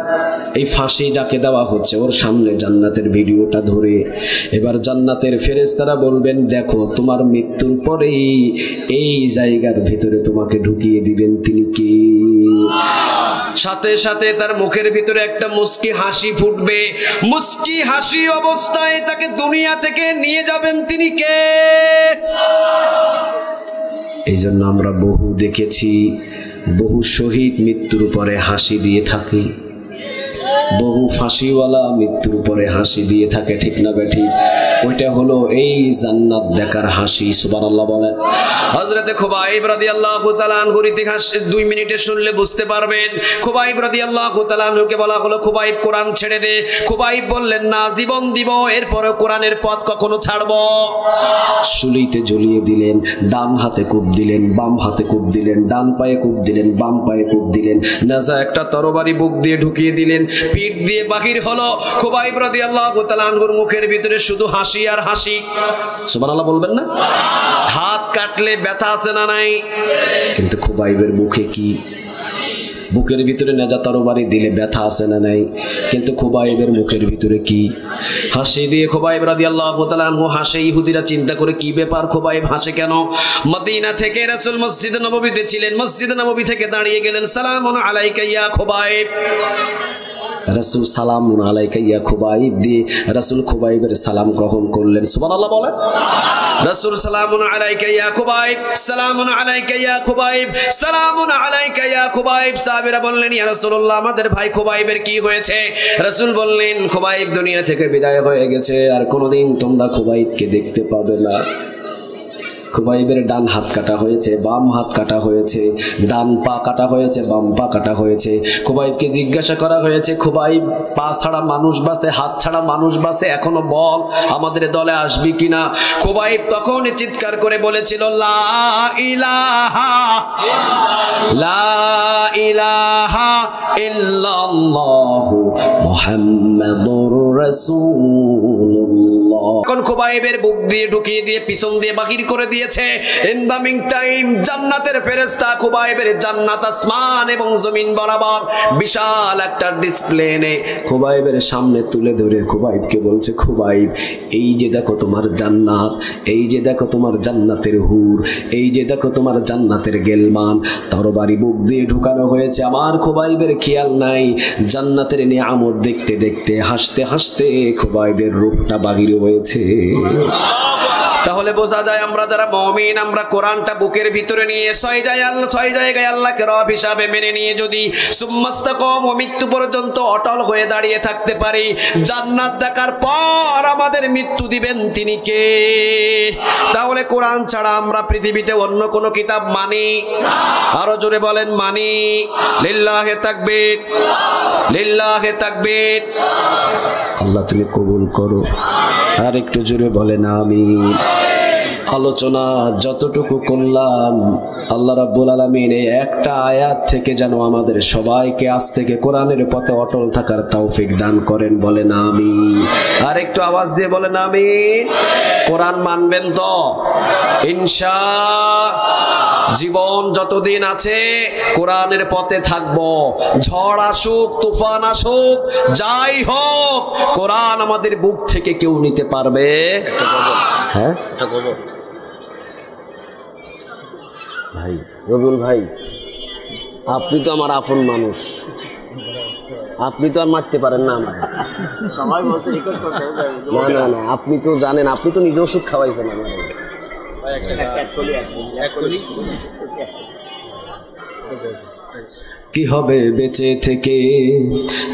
এই ফাঁসি যাকে দেওয়া হচ্ছে ওর সামনে জান্নাতের ভিডিওটা ধরে এবার জান্নাতের ফেরেশতারা বলবেন, দেখো তোমার মৃত্যুর পরেই এই জায়গার ভিতরে তোমাকে ঢুকিয়ে দিবেন তিনি কে? সাথে সাথে তার মুখের ভিতরে একটা মুস্কি হাসি ফুটবে, মুস্কি হাসি অবস্থায় তাকে দুনিয়া থেকে নিয়ে যাবেন তিনি কে? এই জন্য আমরা বহু দেখেছি, বহু শহীদ মৃত্যুর পরে হাসি দিয়ে থাকে, বহু ফাঁসিওয়ালা মৃত্যুর পরে হাসি দিয়ে থাকে। ঠিক না ঠিক? ওইটা হলো এই জান্নাত দেখার হাসি। সুবহানাল্লাহ বলেন। হযরতে খুবাইব রাদিয়াল্লাহু তাআলা আনহুর ইতিহাস 2 মিনিটে শুনলে বুঝতে পারবেন। খুবাইব রাদিয়াল্লাহু তাআলা আনহুকে বলা হলো, খুবাইব কোরআন ছেড়ে দে। খুবাইব বললেন, না, জীবন দিব, এরপরে কোরআনের পথ কখনো ছাড়ব। শুলিতে ঝুলিয়ে দিলেন, ডান হাতে কূপ দিলেন, বাম হাতে কূপ দিলেন, ডান পায়ে কূপ দিলেন, বাম পায়ে কূপ দিলেন, নাজা একটা তরবারি বুক দিয়ে ঢুকিয়ে দিলেন, পিঠ দিয়ে বাহির হলো। খুবাইব রাদিয়াল্লাহু তাআলা আনহুর মুখের ভিতরে শুধু হাসি আর হাসি। সুবহানাল্লাহ বলবেন না? হাত কাটলে ব্যথা আছে না নাই? কিন্তু খুবাইবের মুখে কি বুকের ভিতরে নেজা তরবারি দিলে ব্যথা আছে না নাই? কিন্তু খুবাইবের মুখের ভিতরে কি হাসি দিয়ে খুবাইব রাদিয়াল্লাহু তাআলা আনহু হাসে। ইহুদিরা চিন্তা করে কি ব্যাপার, খুবাইব হাসে কেন? মদিনা থেকে রাসূল মসজিদে নববীতে ছিলেন, মসজিদে নববী থেকে দাঁড়িয়ে গেলেন, সালামুন আলাইকা ইয়া খুবাইব। রাসূল সালামুন আলাইকা ইয়া খুবাইব দিয়ে রাসূল খুবাইবের সালাম গ্রহণ করলেন। সুবহানাল্লাহ বলেন। রাসূল সালামুন আলাইকা ইয়া খুবাইব, সালামুন আলাইকা ইয়া খুবাইব, সালামুন আলাইকা ইয়া খুবাইব। সাহাবীরা বললেন, ইয়া রাসূলুল্লাহ, আমাদের ভাই খুবাইবের কি হয়েছে? রাসূল বললেন, খুবাইব দুনিয়া থেকে বিদায় হয়ে গেছে, আর কোনোদিন তোমরা খুবাইবকে দেখতে পাবে না। খুবাইবের ডান হাত কাটা হয়েছে, বাম হাত কাটা হয়েছে, ডান পা কাটা হয়েছে, বাম পা কাটা হয়েছে। খুবাইবকে জিজ্ঞাসা করা হয়েছে, খুবাইব, পা ছাড়া মানুষ বাঁচে, হাত ছাড়া মানুষ বাঁচে, এখনো বল আমাদের দলে আসবি কিনা? খুবাইব তখন চিৎকার করে বলেছিল, লা ইলাহা লা ইলাহা ইল্লাল্লাহু মুহাম্মাদুর রাসূলুল্লাহ। এখন খুবাইবের বুক দিয়ে ঢুকিয়ে দিয়ে পিছন দিয়ে বাহির করে দিয়েছে। ইন দ্য মিন টাইম জান্নাতের ফেরেশতা খুবাইবের জান্নাত আসমান এবং জমিন বরাবর বিশাল একটা ডিসপ্লে এনে খুবাইবের সামনে তুলে ধরে খুবাইবকে বলছে, খুবাইব, এই যে দেখো তোমার জান্নাত, এই যে দেখো তোমার জান্নাতের হুর, এই যে দেখো তোমার জান্নাতের গেলমান। তরবারি বুক দিয়ে ঢুকানো হয়েছে। আমার খুবাইবের খেয়াল নাই, জান্নাতের নিয়ামত দেখতে দেখতে হাসতে হাসতে খুবাইবের রূপটা বাহির হয়েছে। তাহলে বোঝা যায় আমরা যারা মুমিন, আমরা কোরআনটা বুকের ভিতরে নিয়ে ছয় জায়গায় আল্লাহকে রব হিসাবে মেনে নিয়ে যদি সুম্মাস্তাকাম মৃত্যু পর্যন্ত অটল হয়ে দাঁড়িয়ে থাকতে পারি, জান্নাত দেখার পর আমাদের মৃত্যু দিবেন তিনি কে? তাহলে কোরআন ছাড়া আমরা পৃথিবীতে অন্য কোন কিতাব মানি? আরো জোরে বলেন, মানি। লিল্লাহে তাকবীর, লিল্লাহে তাকবীর। আল্লাহ তুমি কবুল করো। আর একটু জোরে বলেন আমিন। আলোচনা যতটুকু করলাম, আল্লাহ রাব্বুল আলামিন এই একটা আয়াত থেকে যেন আমাদের সবাইকে আজ থেকে কোরআনের পথে অটল থাকার তৌফিক দান করেন। বলেন আমিন। আর একটু আওয়াজ দিয়ে বলেন আমিন। কোরআন মানবেন তো ইনশাআল্লাহ? জীবন যতদিন আছে কোরআনের পথে থাকবো। ঝড় আসুক, তুফান আসুক, যাই হোক, কোরআন আমাদের বুক থেকে কেউ নিতে পারবে? হ্যাঁ ভাই রবিউল ভাই, আপনি তো আমার আপন মানুষ, আপনি তো আর মারতে পারেন না আমার। না না, আপনি তো জানেন, আপনি তো নিজে ওষুধ খাওয়াইছেন আমার। কি হবে বেঁচে থেকে,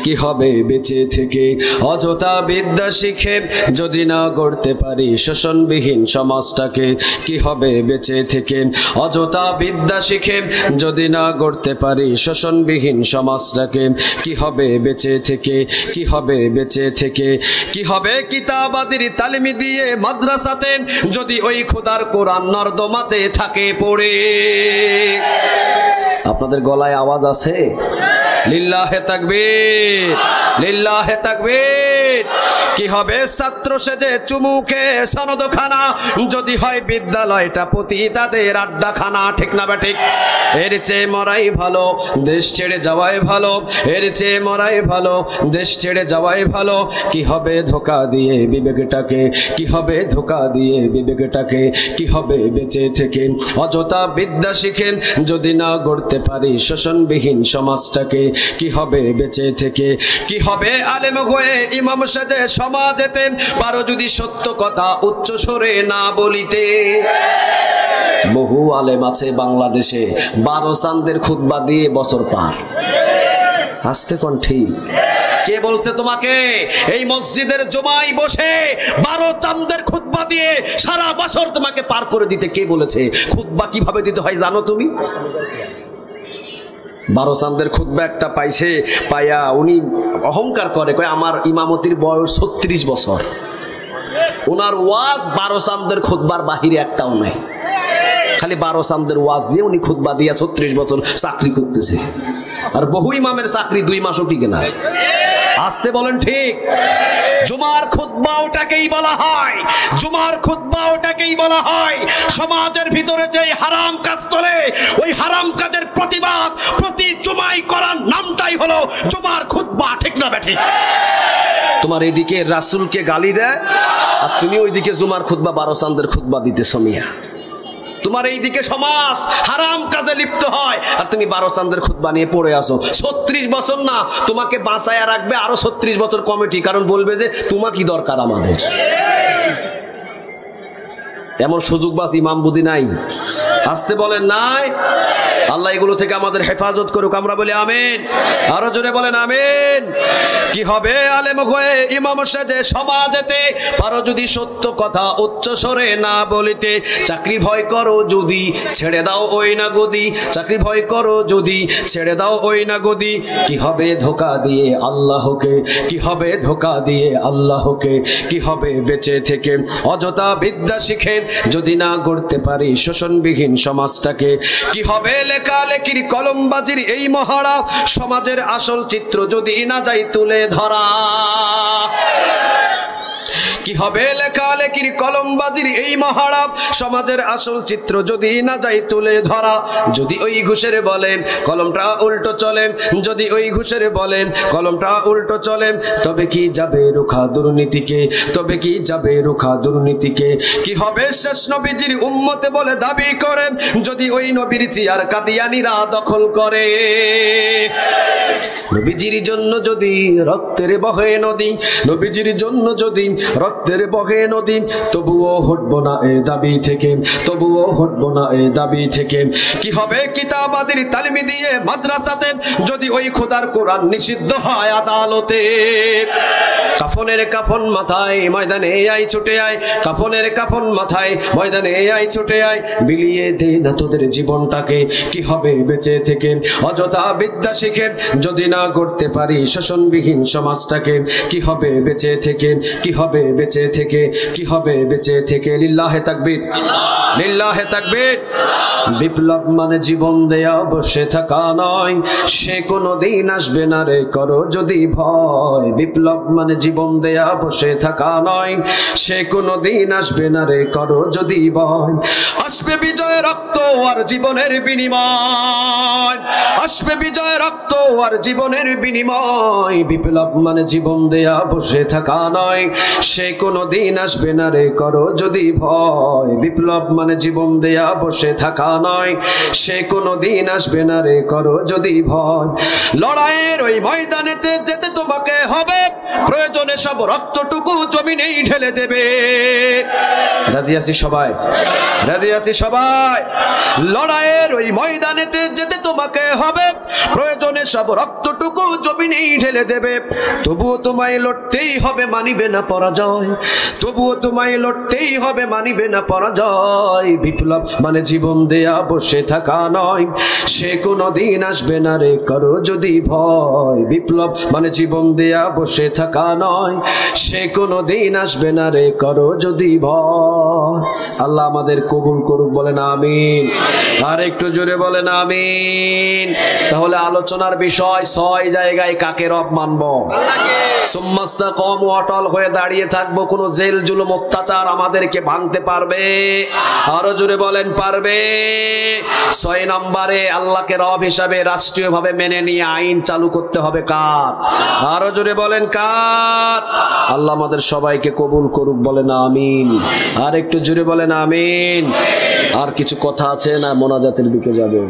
কি হবে বেঁচে থেকে অযথা বিদ্যা শিখে যদি না গড়তে পারি শোষণবিহীন সমাজটাকে? কি হবে বেঁচে থেকে অযথা বিদ্যা শিখে যদি না গড়তে পারি শোষণবিহীন সমাজটাকে? কি হবে বেঁচে থেকে, কি হবে বেঁচে থেকে? কি হবে কিতাবাদির তালিমি দিয়ে মাদ্রাসাতে যদি ওই খোদার কোরআন নর্দমাতে থাকে পড়ে? আপনাদের গলায় আওয়াজ আছে? লিল্লাহে তাকবীর, লিল্লাহে তাকবীর। কি হবে ছাত্র সেজে চুমুকে সনদখানা যদি হয় বিদ্যালয়টা পতিতাদের আড্ডাখানা? ঠিক না বা ঠিক? এর চেয়ে মরাই ভালো, দেশ ছেড়ে যাওয়াই ভালো, এর চেয়ে মরাই ভালো, দেশ ছেড়ে যাওয়াই ভালো। কি হবে ধোকা দিয়ে বিবেকটাকে, কি হবে ধোকা দিয়ে বিবেকটাকে? কি হবে বেঁচে থেকে অযথা বিদ্যা শিখেন যদি না গড়তে পারি শোষণবিহীন সমাজটাকে? কি হবে বেঁচে থেকে? কি হবে আলেম হয়ে ইমাম সেজে সমাজেতে পারো যদি সত্য কথা উচ্চ স্বরে না বলিতে? বহু আলেম আছে বাংলাদেশে 12 চাঁদের খুতবা দিয়ে বছর পার। আসতে কোন ঠিক? কে বলছে তোমাকে এই মসজিদের জমায় বসে 12 চাঁদের খুতবা দিয়ে সারা বছর তোমাকে পার করে দিতে? কে বলেছে? খুতবা কিভাবে দিতে হয় জানো তুমি? 12 চাঁদের খুতবা একটা পাইছে, পাইয়া উনি অহংকার করে, কয় আমার ইমামতির বয়স 36 বছর। ওনার ওয়াজ 12 চাঁদের খুতবার বাহিরে একটাও নাই। খালি 12 চাঁদের ওয়াজ দিয়ে উনি খুতবা দিয়া 36 বছর চাকরি করতেছে। আর বহু ইমামের চাকরি 2 মাসও টিকে না। আসতে বলেন ঠিক। জুমার খুতবা ওটাকেই বলা হয়, জুমার খুতবা ওটাকেই বলা হয় সমাজের ভিতরে যে হারাম কাজ চলে ওই হারাম কাজের প্রতিবাদ প্রতি জুমায় করার নামটাই হলো জুমার খুতবা। ঠিক না বেঠিক? তোমার এইদিকে রাসূলকে গালি দেয় আর তুমি ওইদিকে জুমার খুতবা 12 চাঁদের খুতবা দিতেছ মিয়া। তোমার এইদিকে সমাজ হারাম কাজে লিপ্ত হয় আর তুমি 12 চাঁদের খুতবা নিয়ে পড়ে আসো। 36 বছর না, তোমাকে বাঁচায়া রাখবে আরো 36 বছর কমিটি, কারণ বলবে যে তোমার কি দরকার আমাদের। এমন সুযোগবাজ ইমাম বুদ্ধি নাই। আসতে বলেন নাই। আল্লাহ এগুলো থেকে আমাদের হেফাজত করুক, আমরা বলি আমিন। আরো জোরে বলেন আমিন। কি হবে আলেম হয়ে ইমাম সেজে সমাজেতে, পারো যদি সত্য কথা উচ্চ স্বরে না বলিতে, চাকরি ভয় করো যদি ছেড়ে দাও ওই না গদি, চাকরি ভয় করো যদি ছেড়ে দাও ওই না গদি। কি হবে ধোকা দিয়ে আল্লাহকে, কি হবে ধোকা দিয়ে আল্লাহকে, কি হবে বেঁচে থেকে অযথা বিদ্যা শিখে যদি না গড়তে পারি শোষণবিহীন সমাজটাকে। কি হবে লেখালেখির কলমবাজির এই মহড়া, সমাজের আসল চিত্র যদি না যাই তুলে ধরা। কি হবে লেখালেখির কলমবাজির এই মহড়া, সমাজের আসল চিত্র যদি না যাই তুলে ধরা। যদি ওই ঘুষের বলেন কলমটা উল্টো চলেন, যদি ওই ঘুষের বলেন কলমটা উল্টো চলেন, তবে কি যাবে রুখা দুর্নীতিকে, তবে কি যাবে রুখা দুর্নীতিকে। কি হবে শেষ নবীজির উম্মতে বলে দাবি করে, যদি ওই নবীর চেয়ার কাদিয়ানীরা দখল করে। নবীজির জন্য যদি রক্তের বহে নদী, নবীজির জন্য যদি রক্তের বহে নদী, তবুও হটবো না এ দাবি থেকে, তবুও হটবো না এ দাবি থেকে। কি হবে কিতাবাদের তালিমি দিয়ে মাদ্রাসাতে, যদি ওই খোদার কোরআন নিষিদ্ধ হয় আদালতে। কাফনের কাফন মাথায় ময়দানে আই ছুটে আয়, কাফনের কাফন মাথায় ময়দানে আই ছুটে আয়, বিলিয়ে দে না তোদের জীবনটাকে। কি হবে বেঁচে থেকে অযথা বিদ্যা শিখে যদি না গড়তে পারি শোষণবিহীন সমাজটাকে। কি হবে বেঁচে থেকে, কি হবে বেঁচে থেকে, কি হবে বেঁচে থেকে। লিল্লাহে তাকবীর, লিল্লাহে তাকবীর। বিপ্লব মানে জীবন দেয়া বসে থাকা নয়, সে কোনো দিন আসবে না রে করো যদি ভয়। বিপ্লব মানে জীবন দেয়া বসে থাকা নয়, সে কোনো দিন আসবে না রে করো যদি ভয়। আসবে বিজয় রক্ত আর জীবনের বিনিময়, আসবে বিজয় রক্ত আর জীবনের বিনিময়। বিপ্লব মানে জীবন দেয়া বসে থাকা নয়, সে কোনো দিন আসবে না রে করো যদি ভয়। বিপ্লব মানে জীবন দেয়া বসে থাকা নয়, সে কোনো দিন আসবে না রে করো যদি ভয়। লড়াইয়ের ওই ময়দানেতে যেতে তোমাকে হবে, প্রয়োজনে সব রক্তটুকু জমিনেই ঢেলে দেবে। রাজি আছি সবাই, রাজি আছি সবাই। লড়াইয়ের ওই ময়দানেতে যেতে তোমাকে হবে, প্রয়োজনে সব রক্তটুকু জমিনেই ঢেলে দেবে। তবুও তোমায় লড়তেই হবে, মানিবে না পরাজয়, তবুও তোমায় লড়তেই হবে, মানিবে না পরাজয়। বিপ্লব মানে জীবন দেয়া বসে থাকা নয়, সে কোনো দিন আসবে না রে করো যদি ভয়। বিপ্লব মানে জীবন দেয়া বসে থাকা নয়, সে কোনো দিন আসবে না রে করো যদি ভয়। আল্লাহ আমাদের কবুল করুক, বলেন আমিন। আর একটু জোরে বলেন আমিন। তাহলে আলোচনার বিষয় 6 জায়গায় কাকে রব মানবো। সুম্মাস্তাকাম, অটল হয়ে দাঁড়িয়ে থাকবো। কোন জেল জুলুম অত্যাচার আমাদেরকে ভাঙতে পারবে? আরো জোরে বলেন পারবে। 6 নম্বরে আল্লাহকে রব হিসাবে রাষ্ট্রীয়ভাবে মেনে নিয়ে আইন চালু করতে হবে কার? আরো জোরে বলেন কার? আল্লাহ আমাদের সবাইকে কবুল করুক, বলেন আমিন। আর একটু জোরে বলেন আমিন। আর কিছু কথা আছে না মোনাজাতের দিকে যাবে?